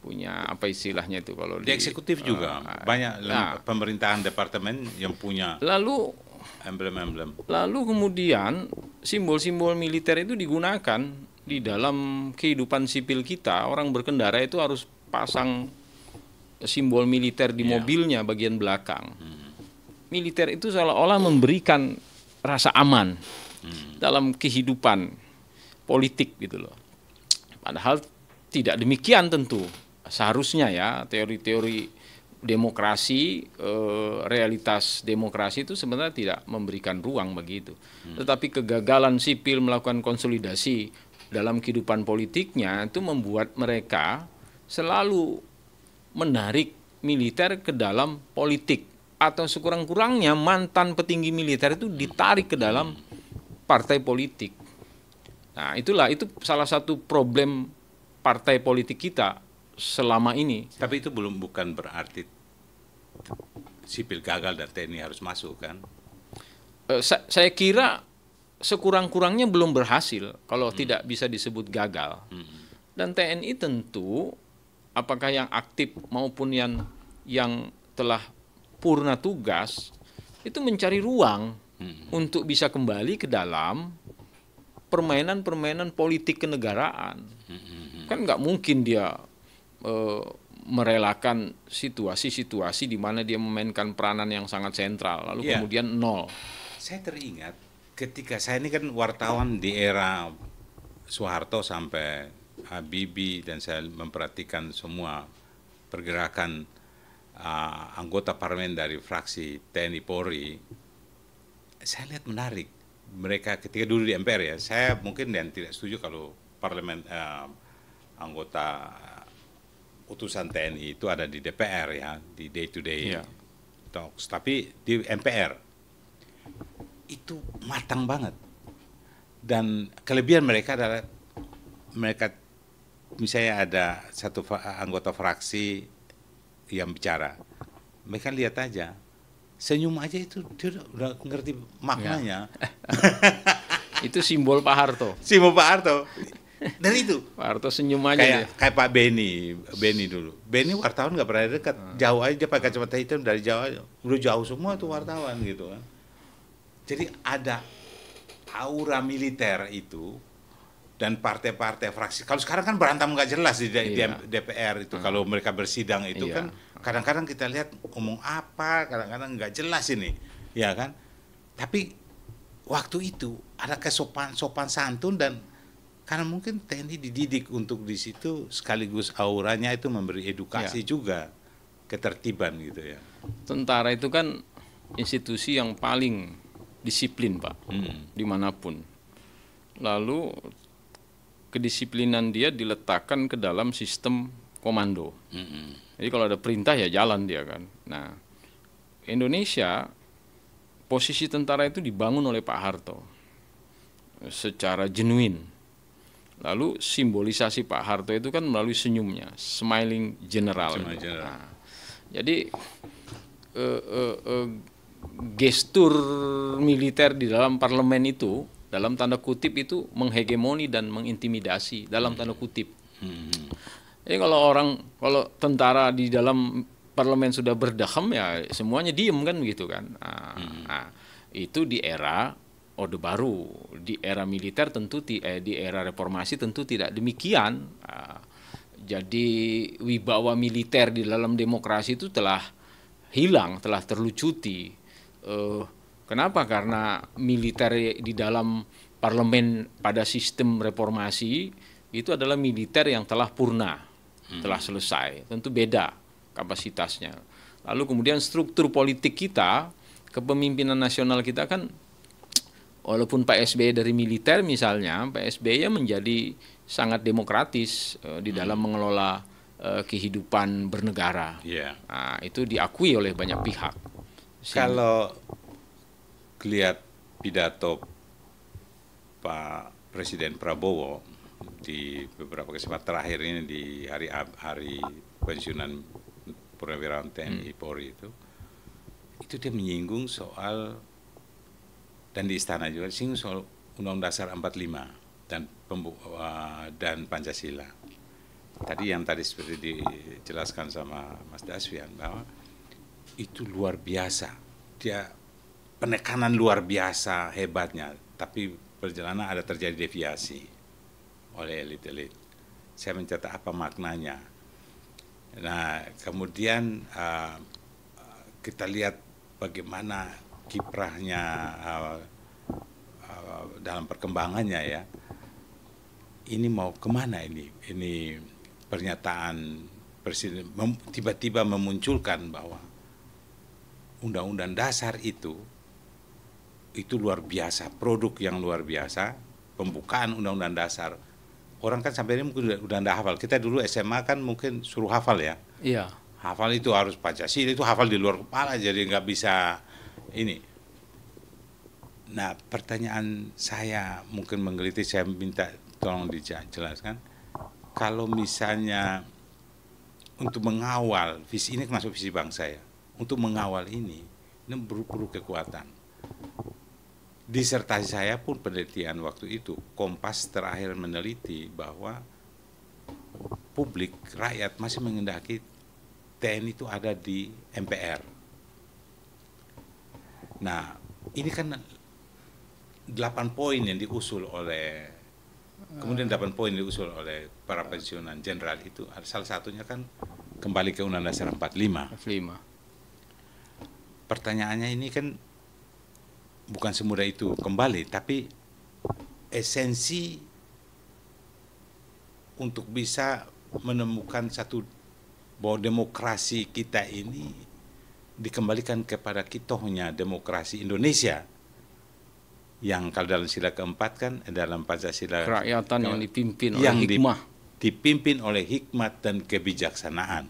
Punya apa istilahnya itu kalau di eksekutif juga banyak pemerintahan departemen yang punya. Lalu emblem-emblem. Lalu kemudian simbol-simbol militer itu digunakan di dalam kehidupan sipil kita. Orang berkendara itu harus pasang simbol militer di mobilnya bagian belakang. Militer itu seolah-olah memberikan rasa aman dalam kehidupan politik gitu loh. Padahal tidak demikian tentu. Seharusnya ya teori-teori demokrasi, realitas demokrasi itu sebenarnya tidak memberikan ruang begitu. Tetapi kegagalan sipil melakukan konsolidasi dalam kehidupan politiknya itu membuat mereka selalu menarik militer ke dalam politik, atau sekurang-kurangnya mantan petinggi militer itu ditarik ke dalam partai politik. Nah, itu salah satu problem partai politik kita selama ini. Tapi itu bukan berarti sipil gagal dan TNI harus masuk kan? Saya kira sekurang-kurangnya belum berhasil kalau tidak bisa disebut gagal. Dan TNI tentu apakah yang aktif maupun yang telah purna tugas itu mencari ruang untuk bisa kembali ke dalam permainan-permainan politik kenegaraan. Kan nggak mungkin dia merelakan situasi-situasi di mana dia memainkan peranan yang sangat sentral lalu kemudian nol. Saya teringat ketika saya ini kan wartawan di era Soeharto sampai Habibie, dan saya memperhatikan semua pergerakan anggota parlemen dari fraksi TNI Polri. Saya lihat menarik mereka ketika dulu di MPR ya. Saya mungkin yang tidak setuju kalau parlemen anggota utusan TNI itu ada di DPR ya, di day to day Iya. talks, tapi di MPR itu matang banget. Dan kelebihan mereka adalah mereka misalnya ada satu anggota fraksi yang bicara, mereka lihat aja, senyum aja itu dia udah ngerti maknanya. Itu simbol Pak Harto. Simbol Pak Harto. Dan itu Pak Harto senyum aja kayak Pak Beni dulu. Beni wartawan nggak pernah dekat, jauh aja dia pakai kacamata hitam dari jauh aja. Udah jauh semua tuh wartawan gitu kan. Jadi ada aura militer itu dan partai-partai fraksi. Kalau sekarang kan berantem nggak jelas di DPR itu. Kalau mereka bersidang itu kan kadang-kadang kita lihat ngomong apa, kadang-kadang nggak jelas ini, ya kan? Tapi waktu itu ada sopan santun dan karena mungkin TNI dididik untuk di situ sekaligus auranya itu memberi edukasi juga ketertiban gitu ya. Tentara itu kan institusi yang paling disiplin Pak, dimanapun. Lalu kedisiplinan dia diletakkan ke dalam sistem komando. Jadi kalau ada perintah ya jalan dia kan. Nah, Indonesia posisi tentara itu dibangun oleh Pak Harto secara genuine. Lalu simbolisasi Pak Harto itu kan melalui senyumnya, smiling general. Nah, jadi gestur militer di dalam parlemen itu, dalam tanda kutip itu menghegemoni dan mengintimidasi dalam tanda kutip. Jadi kalau tentara di dalam parlemen sudah berdaham ya semuanya diem kan begitu kan. Nah, itu di era Orde Baru, di era militer tentu di era reformasi tentu tidak demikian. Jadi wibawa militer di dalam demokrasi itu telah hilang, telah terlucuti. Kenapa? Karena militer di dalam parlemen pada sistem reformasi itu adalah militer yang telah purna, telah selesai. Tentu beda kapasitasnya. Lalu kemudian struktur politik kita, kepemimpinan nasional kita kan, walaupun Pak SBY dari militer misalnya, Pak SBY menjadi sangat demokratis di dalam mengelola kehidupan bernegara. Nah, itu diakui oleh banyak pihak. Kalau lihat pidato Pak Presiden Prabowo di beberapa kesempatan terakhir ini di hari pensiunan Purnawirawan TNI Polri itu dia menyinggung soal, dan di istana juga disinggung soal Undang-Undang Dasar 45 dan Pancasila. Tadi seperti dijelaskan sama Mas Daswian bahwa itu luar biasa, dia penekanan luar biasa hebatnya, tapi perjalanan ada terjadi deviasi oleh elit-elit. Saya mencatat apa maknanya. Nah, kemudian kita lihat bagaimana kiprahnya dalam perkembangannya ya. Ini mau kemana ini? Ini pernyataan Presiden tiba-tiba memunculkan bahwa Undang-Undang Dasar itu luar biasa, produk yang luar biasa, pembukaan Undang-Undang Dasar. Orang kan sampai ini mungkin udah nggak hafal. Kita dulu SMA kan mungkin suruh hafal ya. Iya. Hafal itu harus Pancasila, itu hafal di luar kepala, jadi nggak bisa ini. Nah, pertanyaan saya mungkin menggelitik, saya minta tolong dijelaskan. Kalau misalnya untuk mengawal, visi ini masuk visi bangsa ya, untuk mengawal ini perlu kekuatan. Disertasi saya pun penelitian waktu itu, Kompas terakhir meneliti bahwa publik, rakyat masih menghendaki TNI itu ada di MPR. Nah, ini kan 8 poin yang diusul oleh, kemudian 8 poin diusul oleh para pensiunan jenderal itu, salah satunya kan kembali ke Undang-Undang Dasar 45. Pertanyaannya ini kan bukan semudah itu kembali, tapi esensi untuk bisa menemukan bahwa demokrasi kita ini dikembalikan kepada kitohnya demokrasi Indonesia, yang kalau dalam sila keempat kan dalam Pancasila kerakyatan yang dipimpin oleh hikmah, dipimpin oleh hikmat dan kebijaksanaan.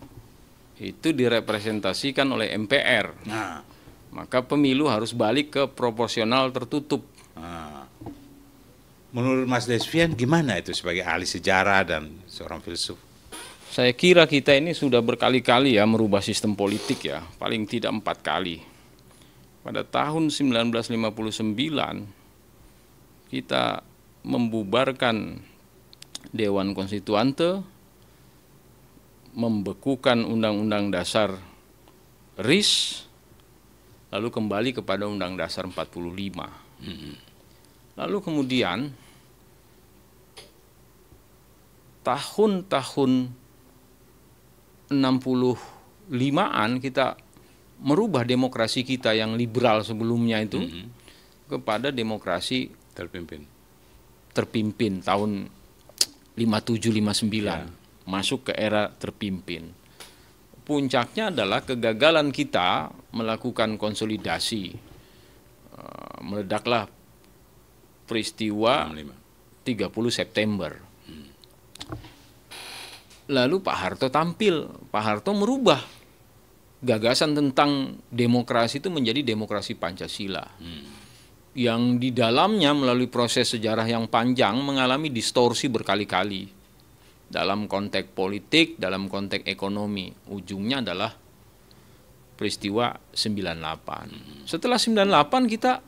Itu direpresentasikan oleh MPR. Nah, Maka pemilu harus balik ke proporsional tertutup. Menurut Mas Desvian gimana itu sebagai ahli sejarah dan seorang filsuf? Saya kira kita ini sudah berkali-kali ya merubah sistem politik ya, paling tidak 4 kali. Pada tahun 1959 kita membubarkan Dewan Konstituante, membekukan Undang-Undang Dasar RIS, lalu kembali kepada Undang Dasar 45. Lalu kemudian tahun-tahun 65-an kita merubah demokrasi kita yang liberal sebelumnya itu kepada demokrasi terpimpin tahun 57-59, masuk ke era terpimpin. Puncaknya adalah kegagalan kita melakukan konsolidasi. Meledaklah peristiwa 30 September. Lalu Pak Harto tampil. Pak Harto merubah gagasan tentang demokrasi itu menjadi demokrasi Pancasila. Yang di dalamnya melalui proses sejarah yang panjang mengalami distorsi berkali-kali. Dalam konteks politik, dalam konteks ekonomi. Ujungnya adalah peristiwa 98. Setelah 98 kita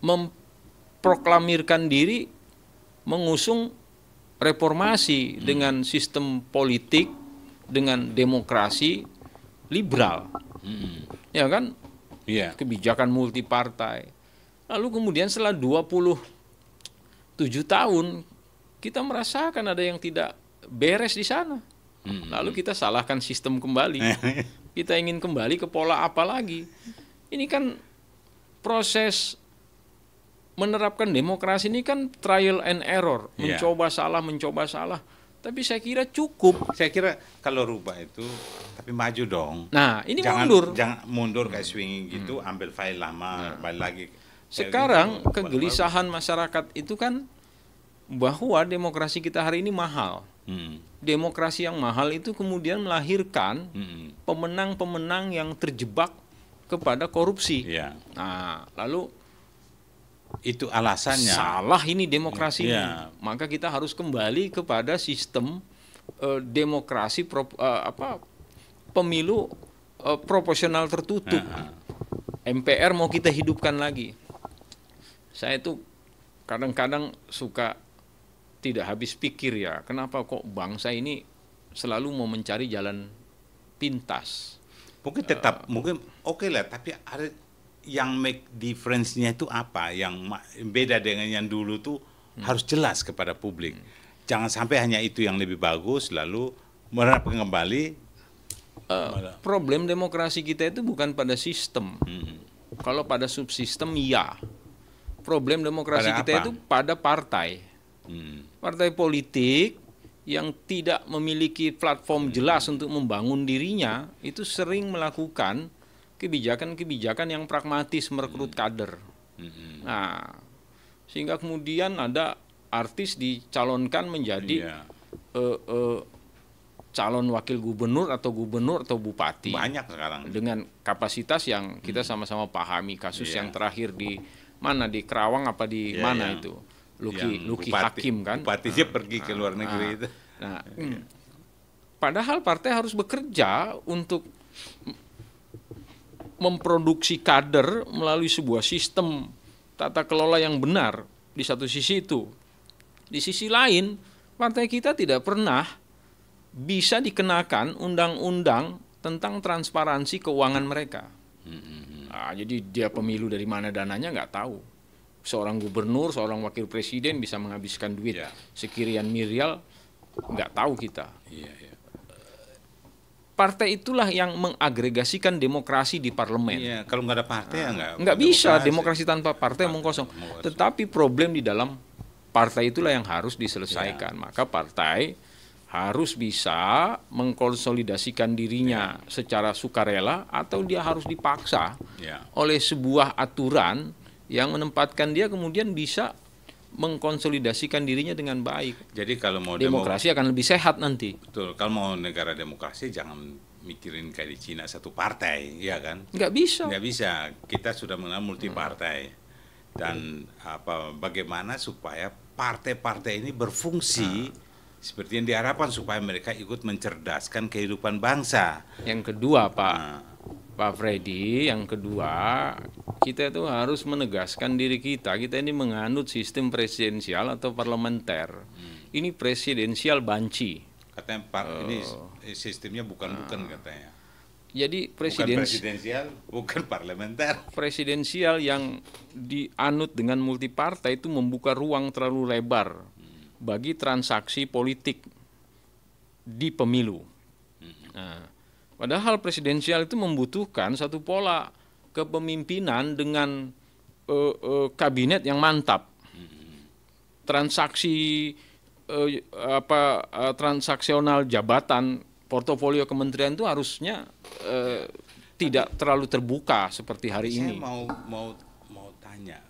memproklamirkan diri mengusung reformasi dengan sistem politik, dengan demokrasi liberal. Ya kan? Iya. Kebijakan multipartai. Lalu kemudian setelah 27 tahun kita merasakan ada yang tidak beres di sana. Lalu kita salahkan sistem kembali. Kita ingin kembali ke pola apa lagi? Ini kan proses menerapkan demokrasi ini kan trial and error, mencoba salah. Tapi saya kira cukup. Saya kira kalau rubah itu, tapi maju dong. Nah, ini Jangan mundur kayak swinging gitu, ambil file lama, balik lagi. Sekarang kegelisahan masyarakat itu kan bahwa demokrasi kita hari ini mahal. Demokrasi yang mahal itu kemudian melahirkan pemenang-pemenang yang terjebak kepada korupsi. Nah, lalu itu alasannya. Salah ini demokrasi ini. Maka kita harus kembali kepada sistem demokrasi pemilu proporsional tertutup. MPR mau kita hidupkan lagi. Saya itu kadang-kadang suka tidak habis pikir ya, kenapa kok bangsa ini selalu mau mencari jalan pintas. Mungkin tetap mungkin oke lah, tapi ada yang make difference-nya itu apa? Yang beda dengan yang dulu tuh harus jelas kepada publik. Jangan sampai hanya itu yang lebih bagus lalu menerapkan kembali. Problem demokrasi kita itu bukan pada sistem. Kalau pada subsistem ya. Problem demokrasi Pada kita apa? itu pada partai. Partai politik yang tidak memiliki platform jelas untuk membangun dirinya itu sering melakukan kebijakan-kebijakan yang pragmatis merekrut kader. Nah, sehingga kemudian ada artis dicalonkan menjadi calon wakil gubernur atau bupati. Banyak sekarang. Dengan kapasitas yang kita sama-sama pahami. Kasus yang terakhir di mana, di Kerawang apa di mana itu? Luki Hakim kan? Bupatinya pergi ke luar negeri itu. Nah, padahal partai harus bekerja untuk memproduksi kader melalui sebuah sistem tata kelola yang benar di satu sisi itu. Di sisi lain, partai kita tidak pernah bisa dikenakan undang-undang tentang transparansi keuangan mereka. Nah, jadi dia pemilu dari mana dananya nggak tahu. Seorang gubernur, seorang wakil presiden bisa menghabiskan duit sekian miliar, nggak tahu kita. Partai itulah yang mengagregasikan demokrasi di parlemen. Kalau nggak ada partai nggak bisa demokrasi tanpa partai mengkosong. Tetapi problem di dalam partai itulah yang harus diselesaikan. Maka partai harus bisa mengkonsolidasikan dirinya secara sukarela atau dia harus dipaksa oleh sebuah aturan yang menempatkan dia kemudian bisa mengkonsolidasikan dirinya dengan baik. Jadi kalau mau Demokrasi akan lebih sehat nanti. betul, kalau mau negara demokrasi jangan mikirin kayak di Cina satu partai, ya kan? Nggak bisa. Nggak bisa. Kita sudah mengenal multi partai. Dan bagaimana supaya partai-partai ini berfungsi seperti yang diharapkan supaya mereka ikut mencerdaskan kehidupan bangsa. Yang kedua, Pak Freddy, yang kedua, kita itu harus menegaskan diri kita. Kita ini menganut sistem presidensial atau parlementer. Ini presidensial banci. Katanya ini sistemnya bukan katanya. Jadi Bukan presidensial, bukan parlementer. Presidensial yang dianut dengan multipartai itu membuka ruang terlalu lebar bagi transaksi politik di pemilu. Nah, padahal presidensial itu membutuhkan satu pola kepemimpinan dengan kabinet yang mantap. Transaksi transaksional jabatan, portofolio kementerian itu harusnya tidak terlalu terbuka seperti hari ini. Saya mau tanya,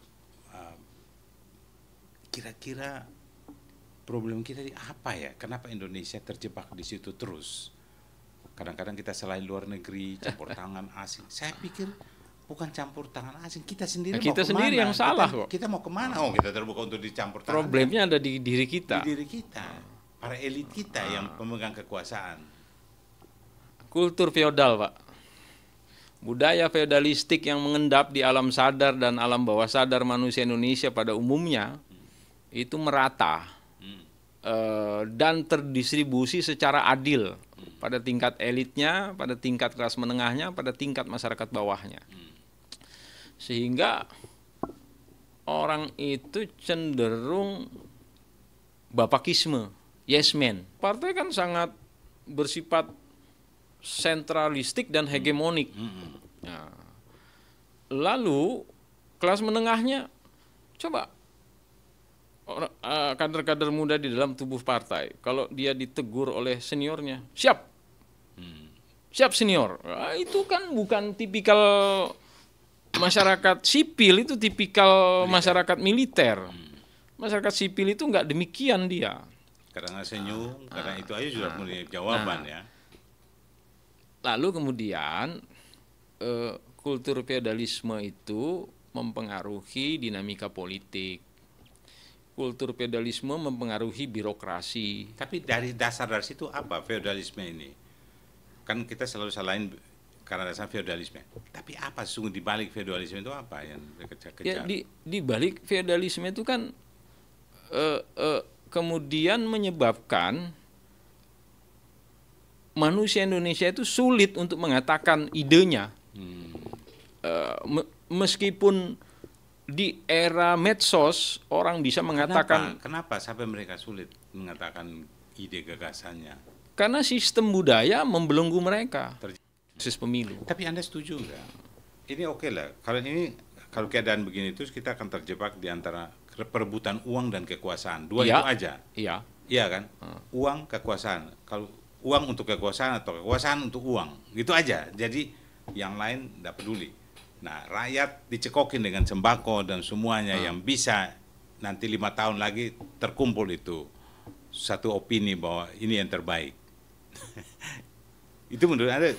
kira-kira problem kita di apa ya? Kenapa Indonesia terjebak di situ terus? Kadang-kadang kita selain luar negeri, campur tangan asing. Saya pikir bukan campur tangan asing, kita sendiri mau kemana? Kita sendiri yang salah kok. Kita mau kemana? Oh, kita terbuka untuk dicampur tangan. Problemnya ada di diri kita. Di diri kita, para elit kita yang pemegang kekuasaan. Kultur feodal, Pak. Budaya feodalistik yang mengendap di alam sadar dan alam bawah sadar manusia Indonesia pada umumnya itu merata dan terdistribusi secara adil pada tingkat elitnya, pada tingkat kelas menengahnya, pada tingkat masyarakat bawahnya. Sehingga orang itu cenderung bapakisme, yes man. Partai kan sangat bersifat sentralistik dan hegemonik. Nah, lalu kelas menengahnya, coba kader-kader muda di dalam tubuh partai, kalau dia ditegur oleh seniornya, siap senior. Nah, itu kan bukan tipikal masyarakat sipil, itu tipikal masyarakat militer. Masyarakat sipil itu nggak demikian dia. Karena senyum, karena itu aja sudah punya jawaban ya. Lalu kemudian kultur feodalisme itu mempengaruhi dinamika politik. Kultur feodalisme mempengaruhi birokrasi. Tapi dari situ apa feodalisme ini? Kan kita selalu salahin karena dasar feodalisme. Tapi apa sungguh di balik feodalisme itu apa yang kejar-kejar? Ya, di balik feodalisme itu kan kemudian menyebabkan manusia Indonesia itu sulit untuk mengatakan idenya. Meskipun di era medsos orang bisa mengatakan. Kenapa sampai mereka sulit mengatakan ide gagasannya? Karena sistem budaya membelenggu mereka. Proses pemilu. Tapi Anda setuju nggak? Ini oke lah. Kalau keadaan begini terus kita akan terjebak di antara perebutan uang dan kekuasaan. Dua itu aja. Iya kan? Uang, kekuasaan. Kalau uang untuk kekuasaan atau kekuasaan untuk uang, gitu aja. Jadi yang lain tidak peduli. Nah, rakyat dicekokin dengan sembako dan semuanya yang bisa nanti 5 tahun lagi terkumpul itu satu opini bahwa ini yang terbaik. Itu menurut Anda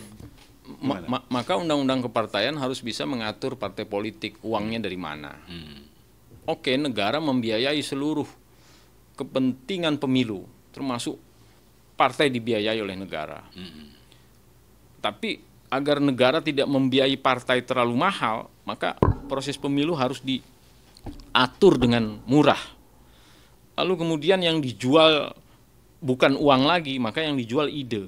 maka undang-undang kepartaian harus bisa mengatur partai politik uangnya dari mana. Oke, negara membiayai seluruh kepentingan pemilu, termasuk partai dibiayai oleh negara. Tapi agar negara tidak membiayai partai terlalu mahal, maka proses pemilu harus diatur dengan murah. Lalu kemudian yang dijual bukan uang lagi, maka yang dijual ide.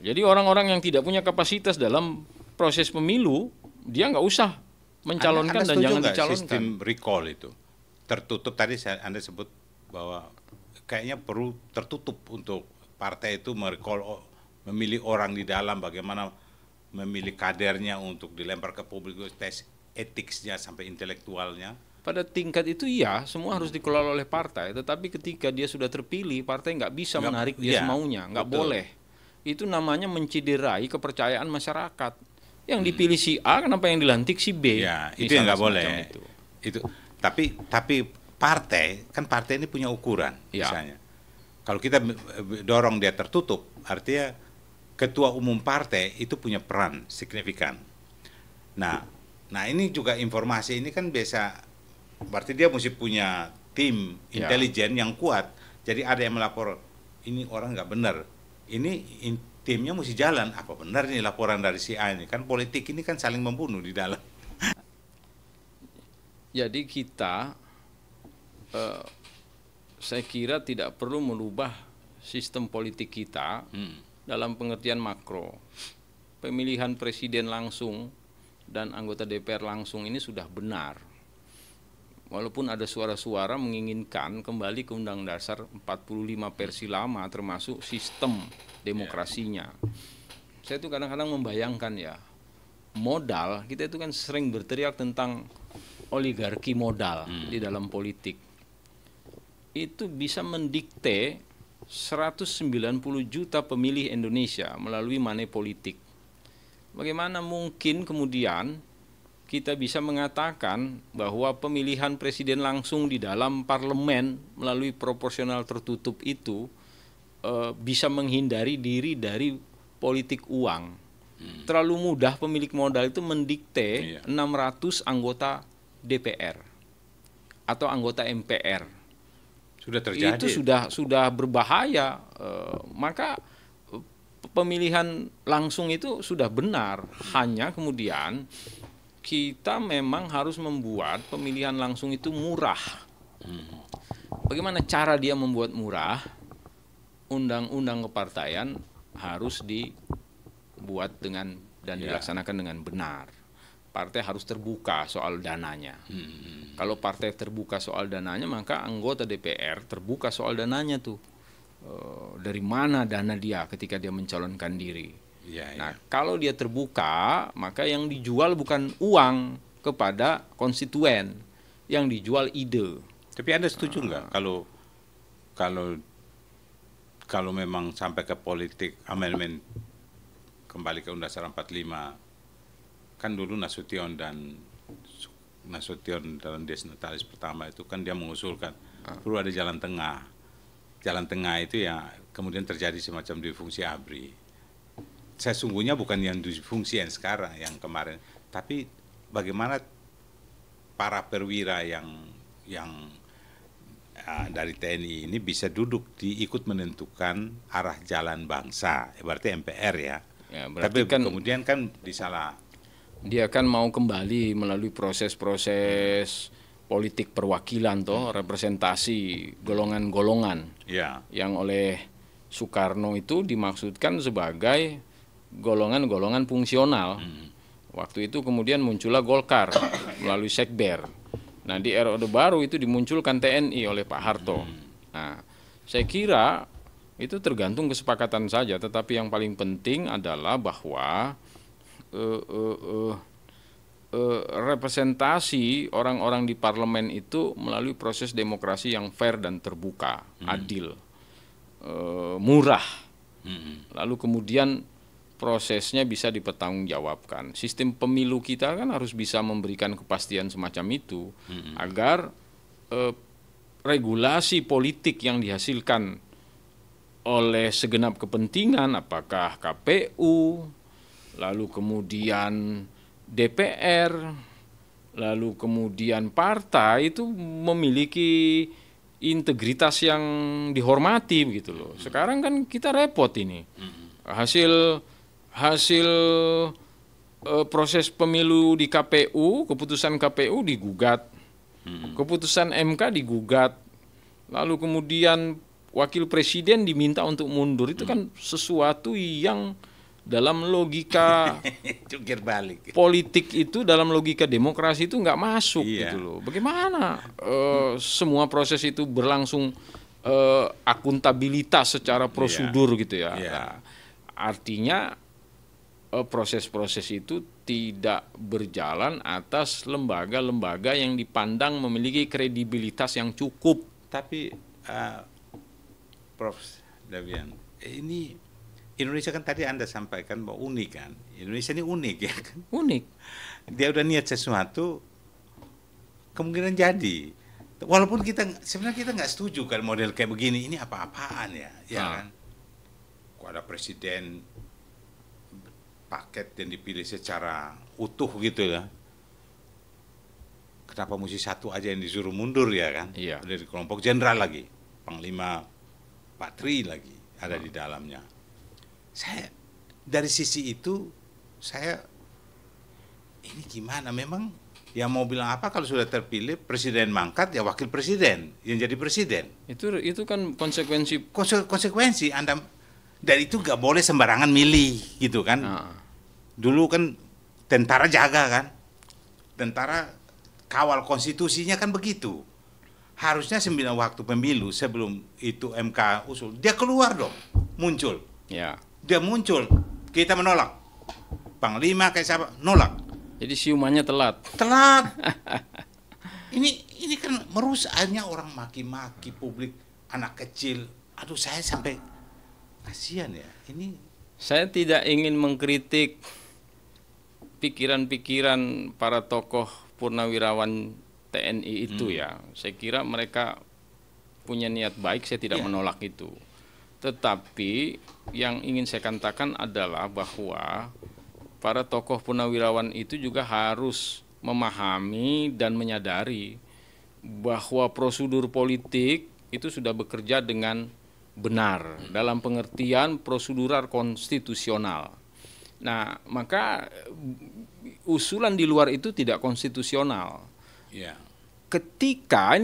Jadi orang-orang yang tidak punya kapasitas dalam proses pemilu, dia nggak usah mencalonkan dan jangan dicalonkan. Sistem recall itu tertutup tadi Anda sebut bahwa kayaknya perlu tertutup untuk partai itu merecall, memilih orang di dalam, bagaimana memilih kadernya untuk dilempar ke publik, tes etiknya sampai intelektualnya. Pada tingkat itu ya, semua harus dikelola oleh partai. Tetapi ketika dia sudah terpilih, partai nggak bisa menarik dia semaunya, nggak boleh. Itu namanya menciderai kepercayaan masyarakat. Yang dipilih si A, kenapa yang dilantik si B? Ya, itu yang nggak boleh. Itu. Tapi partai ini punya ukuran, Ya. misalnya. Kalau kita dorong dia tertutup, artinya ketua umum partai itu punya peran signifikan. Nah ini juga informasi ini kan biasa, berarti dia mesti punya tim intelijen yang kuat. Jadi ada yang melapor, ini orang nggak benar, ini timnya mesti jalan, apa benar ini laporan dari si A ini, kan politik ini kan saling membunuh di dalam. Jadi kita, saya kira tidak perlu merubah sistem politik kita dalam pengertian makro. Pemilihan presiden langsung dan anggota DPR langsung ini sudah benar. Walaupun ada suara-suara menginginkan kembali ke Undang Dasar 45 versi lama, termasuk sistem demokrasinya. Saya itu kadang-kadang membayangkan ya, modal, kita itu kan sering berteriak tentang oligarki modal di dalam politik. Itu bisa mendikte 190 juta pemilih Indonesia melalui money politik. Bagaimana mungkin kemudian kita bisa mengatakan bahwa pemilihan presiden langsung di dalam parlemen melalui proporsional tertutup itu bisa menghindari diri dari politik uang. Terlalu mudah pemilik modal itu mendikte 600 anggota DPR atau anggota MPR. Sudah terjadi. Itu sudah berbahaya. Maka pemilihan langsung itu sudah benar. Hanya kemudian kita memang harus membuat pemilihan langsung itu murah. Bagaimana cara dia membuat murah? Undang-undang kepartaian harus dibuat dengan dan dilaksanakan dengan benar. Partai harus terbuka soal dananya. Kalau partai terbuka soal dananya, maka anggota DPR terbuka soal dananya tuh. Dari mana dana dia ketika dia mencalonkan diri. Nah, kalau dia terbuka, maka yang dijual bukan uang kepada konstituen, yang dijual ide. Tapi Anda setuju nggak kalau memang sampai ke politik amendement kembali ke Undang Dasar 45, kan dulu Nasution dan Des Natalis pertama itu kan dia mengusulkan perlu ada jalan tengah. Jalan tengah itu ya kemudian terjadi semacam difungsi ABRI. Sesungguhnya bukan yang difungsi yang sekarang, yang kemarin, tapi bagaimana para perwira yang dari TNI ini bisa duduk ikut menentukan arah jalan bangsa, berarti MPR ya. Tapi kan kemudian kan disalah. Dia kan mau kembali melalui proses-proses politik perwakilan representasi golongan-golongan yang oleh Soekarno itu dimaksudkan sebagai golongan-golongan fungsional. Waktu itu kemudian muncullah Golkar melalui Sekber. Nah, di era Orde Baru itu dimunculkan TNI oleh Pak Harto. Nah, saya kira itu tergantung kesepakatan saja, tetapi yang paling penting adalah bahwa representasi orang-orang di parlemen itu melalui proses demokrasi yang fair dan terbuka, adil, murah. Lalu kemudian prosesnya bisa dipertanggungjawabkan. Sistem pemilu kita kan harus bisa memberikan kepastian semacam itu agar regulasi politik yang dihasilkan oleh segenap kepentingan, apakah KPU, lalu kemudian DPR, lalu kemudian partai itu memiliki integritas yang dihormati begitu loh. Sekarang kan kita repot ini. Hasil proses pemilu di KPU, keputusan KPU digugat. Keputusan MK digugat. Lalu kemudian wakil presiden diminta untuk mundur. Itu kan sesuatu yang dalam logika jungkir balik politik itu, dalam logika demokrasi itu nggak masuk gitu loh. Bagaimana semua proses itu berlangsung akuntabilitas secara prosedur gitu ya. Nah, artinya proses-proses itu tidak berjalan atas lembaga-lembaga yang dipandang memiliki kredibilitas yang cukup. Tapi Prof. Davian, ini Indonesia kan tadi Anda sampaikan bahwa unik kan. Indonesia ini unik ya kan. Unik. Dia udah niat sesuatu, kemungkinan jadi. Walaupun sebenarnya kita nggak setuju kan model kayak begini, ini apa-apaan ya, kan? Kok ada presiden paket yang dipilih secara utuh gitu ya? Kenapa mesti satu aja yang disuruh mundur ya kan? Iya. Dari kelompok jenderal lagi, Panglima Pak Tri lagi ada di dalamnya. Saya dari sisi itu ini gimana? Memang yang mau bilang apa kalau sudah terpilih presiden mangkat ya wakil presiden yang jadi presiden. Itu kan Konsekuensi Anda, dan itu nggak boleh sembarangan milih gitu kan. Dulu kan tentara jaga kan, tentara kawal konstitusinya kan begitu. Harusnya 9 waktu pemilu sebelum itu MK usul, dia keluar dong, muncul. Ya. Dia muncul, kita menolak. Panglima kayak siapa? Nolak. Jadi siumannya telat. Ini kan merusak, akhirnya orang maki-maki publik, anak kecil. Aduh, saya sampai kasihan ya. Saya tidak ingin mengkritik pikiran-pikiran para tokoh purnawirawan TNI itu ya. Saya kira mereka punya niat baik, saya tidak menolak itu. Tetapi yang ingin saya katakan adalah bahwa para tokoh purnawirawan itu juga harus memahami dan menyadari bahwa prosedur politik itu sudah bekerja dengan benar dalam pengertian prosedural konstitusional. Nah, maka usulan di luar itu tidak konstitusional. Ya. Ketika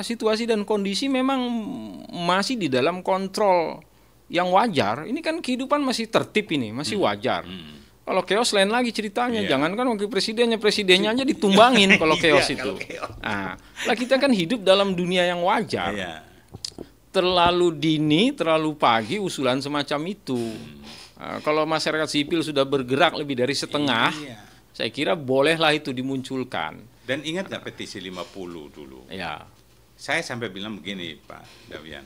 situasi dan kondisi memang masih di dalam kontrol yang wajar, ini kan kehidupan masih tertib, ini masih wajar. Kalau chaos lain lagi ceritanya, jangankan wakil presidennya aja ditumbangin kalau chaos itu. Nah, lah kita kan hidup dalam dunia yang wajar. Terlalu dini, terlalu pagi usulan semacam itu. Nah, kalau masyarakat sipil sudah bergerak lebih dari setengah, saya kira bolehlah itu dimunculkan. Dan ingat nggak petisi 50 dulu? Ya. Saya sampai bilang begini, Pak Davian.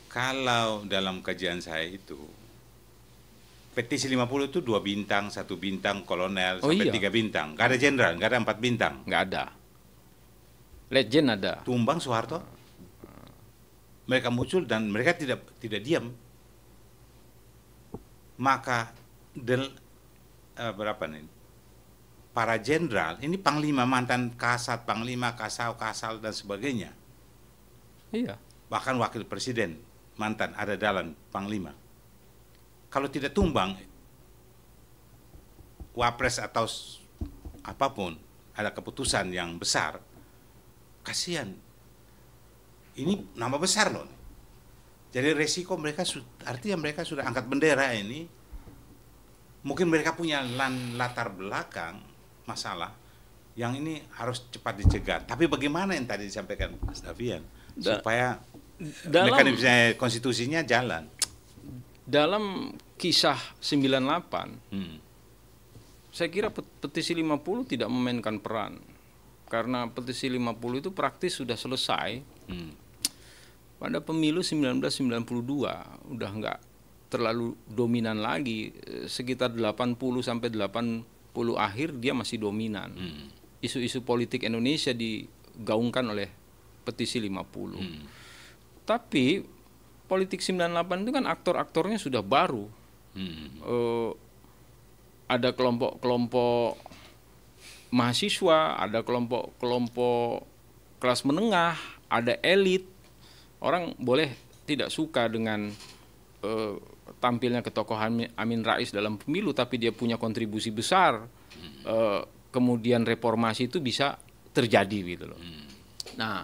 Kalau dalam kajian saya itu, petisi 50 itu 2 bintang, 1 bintang, kolonel, sampai 3 bintang. Nggak ada jenderal, nggak ada 4 bintang. Nggak ada. Legend ada. Tumbang Soeharto. Mereka muncul dan mereka tidak diam. Maka berapa nih? Para jenderal, ini panglima, mantan kasat, panglima, kasal dan sebagainya. Iya. Bahkan wakil presiden mantan ada dalam panglima. Kalau tidak tumbang, wapres atau apapun ada keputusan yang besar, kasihan. Ini nama besar loh. Jadi resiko artinya mereka sudah angkat bendera ini. Mungkin mereka punya latar belakang masalah yang ini harus cepat dicegah. Tapi bagaimana yang tadi disampaikan Mas Davian supaya mekanisme konstitusinya jalan? Dalam kisah 98, saya kira petisi 50 tidak memainkan peran. Karena petisi 50 itu praktis sudah selesai. Pada pemilu 1992 udah nggak terlalu dominan lagi, sekitar 80 sampai 80 akhir dia masih dominan. Isu-isu politik Indonesia digaungkan oleh petisi 50. Tapi politik 98 itu kan aktor-aktornya sudah baru. Ada kelompok-kelompok mahasiswa, ada kelompok-kelompok kelas menengah, ada elit. Orang boleh tidak suka dengan tampilnya ketokohan Amin Rais dalam pemilu, tapi dia punya kontribusi besar. Kemudian reformasi itu bisa terjadi gitu loh. Nah,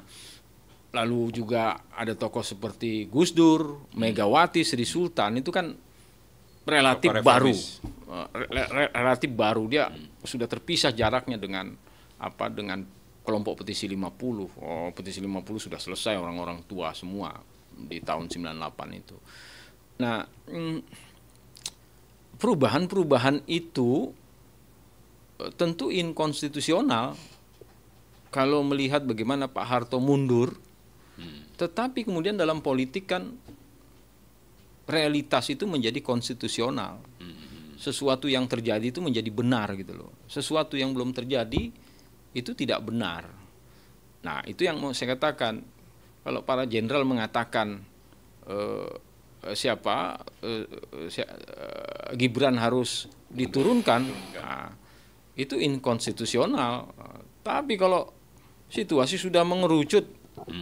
lalu juga ada tokoh seperti Gus Dur, Megawati, Sri Sultan, itu kan relatif baru. Relatif baru, dia sudah terpisah jaraknya dengan kelompok petisi 50. Petisi 50 sudah selesai, orang-orang tua semua di tahun 98 itu. Nah, perubahan-perubahan itu tentu inkonstitusional kalau melihat bagaimana Pak Harto mundur. Tetapi kemudian dalam politik kan realitas itu menjadi konstitusional. Sesuatu yang terjadi itu menjadi benar gitu loh. Sesuatu yang belum terjadi itu tidak benar. Nah, itu yang mau saya katakan. Kalau para jenderal mengatakan Gibran harus diturunkan, nah, itu inkonstitusional. Tapi kalau situasi sudah mengerucut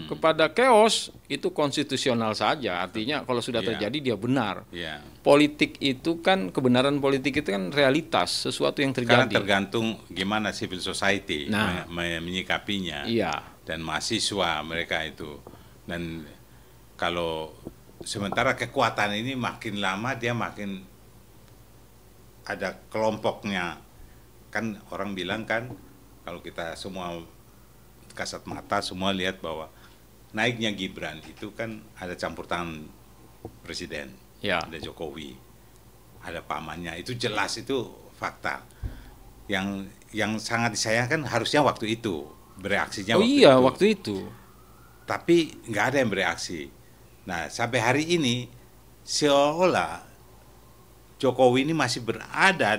kepada chaos, itu konstitusional saja. Artinya kalau sudah terjadi dia benar. Politik itu kan, kebenaran politik itu kan realitas, sesuatu yang terjadi. Karena tergantung gimana civil society menyikapinya. Dan mahasiswa mereka itu. Dan kalau sementara kekuatan ini makin lama dia makin ada kelompoknya. Kan orang bilang kan, kalau kita semua kasat mata semua lihat bahwa naiknya Gibran itu kan ada campur tangan presiden, ada Jokowi, ada pamannya, itu jelas, itu fakta. Yang sangat disayangkan harusnya waktu itu bereaksinya waktu itu. Tapi nggak ada yang bereaksi. Nah, sampai hari ini seolah Jokowi ini masih berada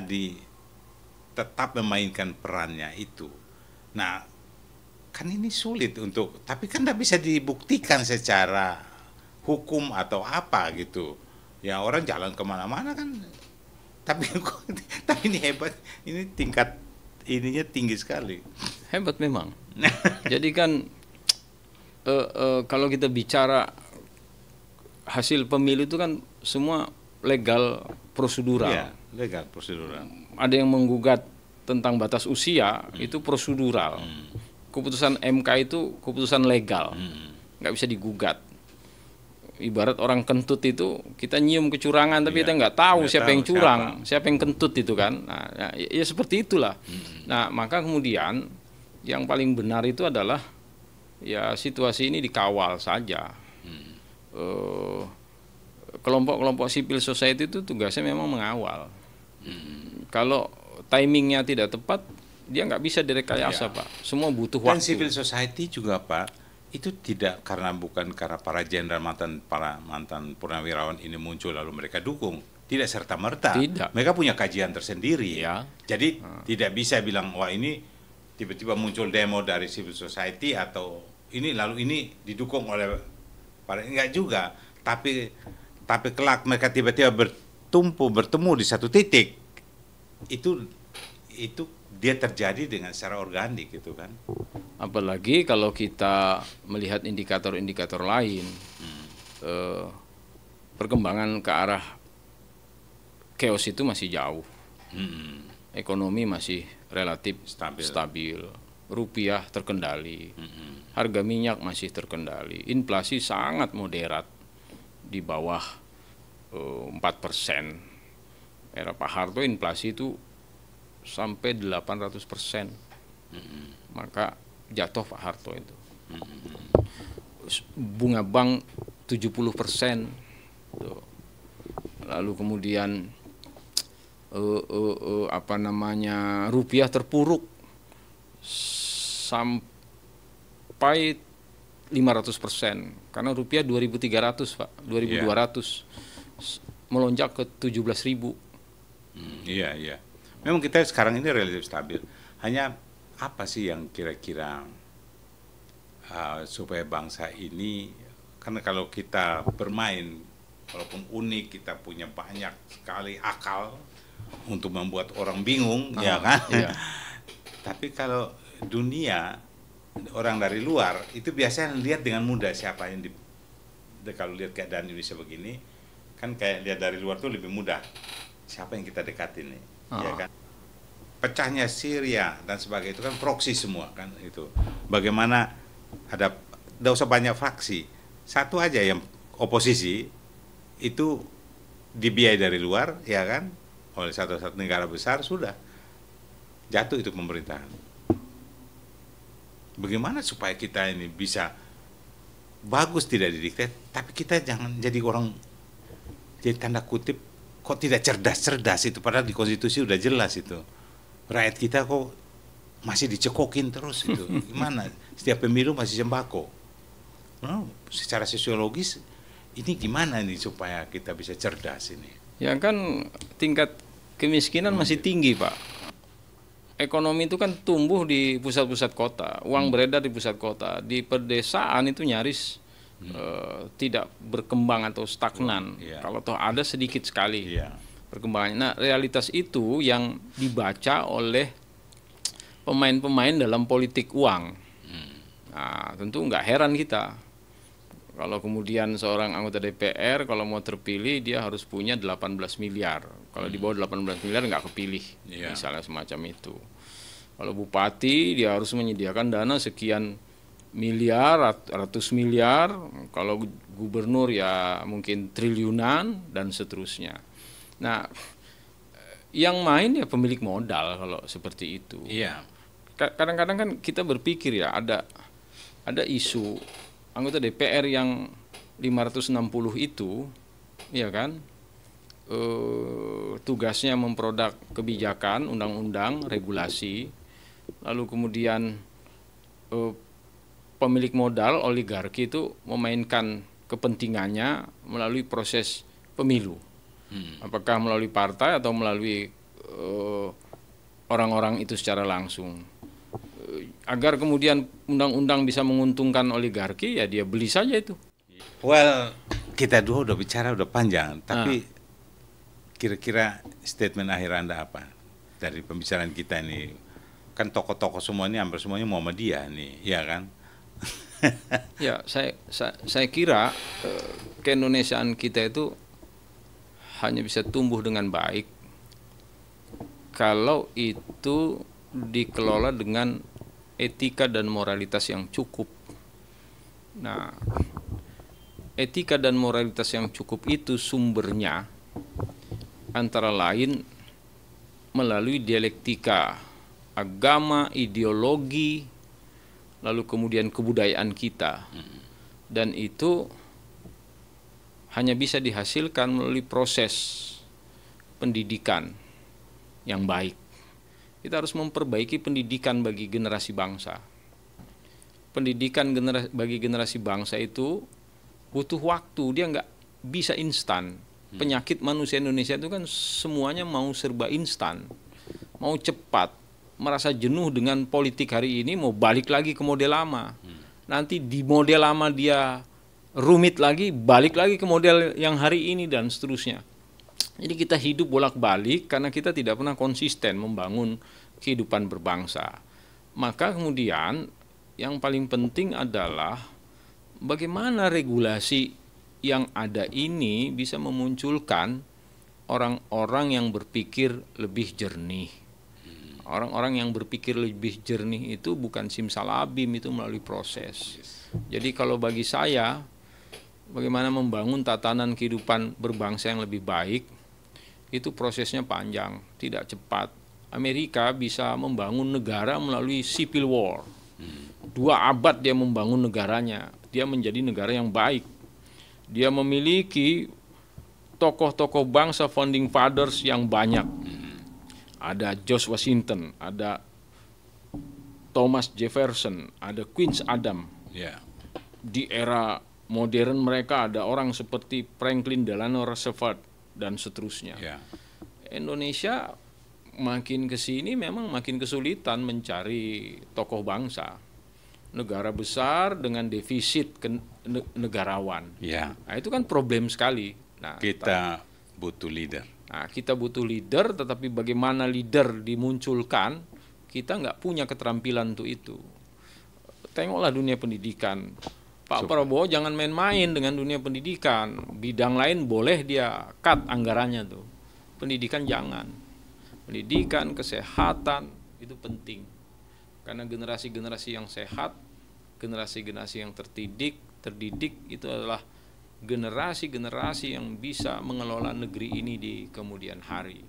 tetap memainkan perannya itu. Nah, kan ini sulit tapi kan tidak bisa dibuktikan secara hukum atau apa gitu. Ya orang jalan kemana-mana kan. Tapi ini hebat, ini tingkat ininya tinggi sekali. Hebat memang. Jadi kan kalau kita bicara hasil pemilu itu kan semua legal prosedural. Iya, legal prosedural. Ada yang menggugat tentang batas usia, itu prosedural. Keputusan MK itu keputusan legal, nggak bisa digugat. Ibarat orang kentut itu, kita nyium kecurangan tapi kita nggak tahu siapa yang curang, siapa yang kentut itu kan. Nah, ya seperti itulah. Nah, maka kemudian yang paling benar itu adalah ya situasi ini dikawal saja. Kelompok-kelompok civil society itu tugasnya memang mengawal. Kalau timingnya tidak tepat, dia nggak bisa direkayasa, Pak. Semua butuh waktu. Dan civil society juga, Pak, itu bukan karena para jenderal mantan purnawirawan ini muncul lalu mereka dukung. Tidak serta-merta. Mereka punya kajian tersendiri. Jadi tidak bisa bilang, wah ini tiba-tiba muncul demo dari civil society atau ini lalu ini didukung oleh para, enggak juga. Tapi kelak mereka tiba-tiba bertemu di satu titik. Itu dia terjadi dengan secara organik gitu kan. Apalagi kalau kita melihat indikator-indikator lain, perkembangan ke arah chaos itu masih jauh. Ekonomi masih relatif stabil. Rupiah terkendali, harga minyak masih terkendali, inflasi sangat moderat di bawah 4%. Era Pak Harto inflasi itu sampai 800%. Maka jatuh Pak Harto itu. Bunga bank 70%. Lalu kemudian rupiah terpuruk sampai 500%. Karena rupiah 2.300, Pak, 2.200. Melonjak ke 17.000. Iya. Memang kita sekarang ini relatif stabil. Hanya apa sih yang kira-kira supaya bangsa ini, karena kalau kita bermain, walaupun unik, kita punya banyak sekali akal untuk membuat orang bingung, ya kan? Iya. Tapi kalau dunia, orang dari luar itu biasanya lihat dengan mudah siapa yang kalau lihat keadaan Indonesia begini, kan kayak lihat dari luar tuh lebih mudah. Siapa yang kita dekatin nih, ya kan? Pecahnya Syria dan sebagainya itu kan proksi semua kan itu. Bagaimana tidak usah banyak fraksi, satu aja yang oposisi itu dibiayai dari luar, ya kan, oleh satu negara besar, sudah jatuh itu pemerintahan. Bagaimana supaya kita ini bisa bagus tidak didikte, tapi kita jangan jadi orang, jadi tanda kutip kok tidak cerdas itu, padahal di konstitusi udah jelas itu. Rakyat kita kok masih dicekokin terus itu. Gimana? Setiap pemilu masih sembako. Secara sosiologis ini gimana nih supaya kita bisa cerdas ini? Ya kan tingkat kemiskinan masih tinggi, Pak. ekonomi itu kan tumbuh di pusat-pusat kota, uang beredar di pusat kota. Di pedesaan itu nyaris tidak berkembang atau stagnan. Kalau toh ada sedikit sekali perkembangannya. Nah, realitas itu yang dibaca oleh pemain-pemain dalam politik uang. Nah, tentu nggak heran kita kalau kemudian seorang anggota DPR kalau mau terpilih dia harus punya 18 miliar. Kalau di bawah 18 miliar nggak kepilih, misalnya semacam itu. Kalau bupati dia harus menyediakan dana sekian miliar, ratus miliar. Kalau gubernur ya mungkin triliunan dan seterusnya. Nah, yang main ya pemilik modal kalau seperti itu. Kadang-kadang kan kita berpikir ya ada isu anggota DPR yang 560 itu, ya kan, tugasnya memproduk kebijakan, undang-undang, regulasi, lalu kemudian pemilik modal, oligarki itu memainkan kepentingannya melalui proses pemilu. Apakah melalui partai atau melalui orang-orang itu secara langsung. Agar kemudian undang-undang bisa menguntungkan oligarki, ya dia beli saja itu. Well, kita dua udah bicara udah panjang, tapi kira-kira statement akhir Anda apa dari pembicaraan kita ini? Kan tokoh-tokoh semuanya, hampir semuanya Muhammadiyah nih, ya kan? Ya, saya kira keindonesiaan kita itu hanya bisa tumbuh dengan baik kalau itu dikelola dengan etika dan moralitas yang cukup. Nah, etika dan moralitas yang cukup itu sumbernya antara lain melalui dialektika agama, ideologi, lalu kemudian kebudayaan kita. Dan itu hanya bisa dihasilkan melalui proses pendidikan yang baik. Kita harus memperbaiki pendidikan bagi generasi bangsa. Pendidikan bagi generasi bangsa itu butuh waktu, dia nggak bisa instan. Penyakit manusia Indonesia itu kan semuanya mau serba instan, mau cepat, merasa jenuh dengan politik hari ini, mau balik lagi ke model lama. Nanti di model lama dia rumit lagi, balik lagi ke model yang hari ini dan seterusnya. Jadi kita hidup bolak-balik karena kita tidak pernah konsisten membangun kehidupan berbangsa. Maka kemudian yang paling penting adalah bagaimana regulasi yang ada ini bisa memunculkan orang-orang yang berpikir lebih jernih. Orang-orang yang berpikir lebih jernih itu bukan simsalabim, itu melalui proses. Jadi kalau bagi saya, bagaimana membangun tatanan kehidupan berbangsa yang lebih baik, itu prosesnya panjang, tidak cepat. Amerika bisa membangun negara melalui civil war. 2 abad dia membangun negaranya, dia menjadi negara yang baik. Dia memiliki tokoh-tokoh bangsa founding fathers yang banyak. Ada George Washington, ada Thomas Jefferson, ada Queen Adam. Di era modern mereka ada orang seperti Franklin Delano Roosevelt dan seterusnya. Indonesia makin ke sini memang makin kesulitan mencari tokoh bangsa. Negara besar dengan defisit negarawan. Nah, itu kan problem sekali. Nah, kita butuh leader. Nah, kita butuh leader, tetapi bagaimana leader dimunculkan, kita nggak punya keterampilan untuk itu. Tengoklah dunia pendidikan. Pak Prabowo jangan main-main dengan dunia pendidikan. Bidang lain boleh dia cut anggarannya tuh. Pendidikan jangan. Pendidikan, kesehatan itu penting. Karena generasi-generasi yang sehat, generasi-generasi yang terdidik itu adalah generasi-generasi yang bisa mengelola negeri ini di kemudian hari.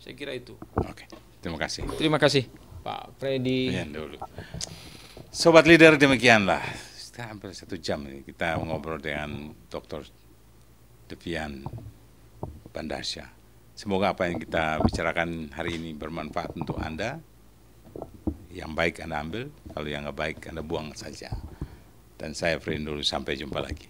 Saya kira itu. Oke, terima kasih. Terima kasih Pak Freddy. Dulu. Sobat Leader, demikianlah. Hampir 1 jam ini kita ngobrol dengan Dr. Devian Bandarsyah. Semoga apa yang kita bicarakan hari ini bermanfaat untuk Anda. Yang baik Anda ambil, kalau yang nggak baik Anda buang saja. Dan saya Freddy dulu, sampai jumpa lagi.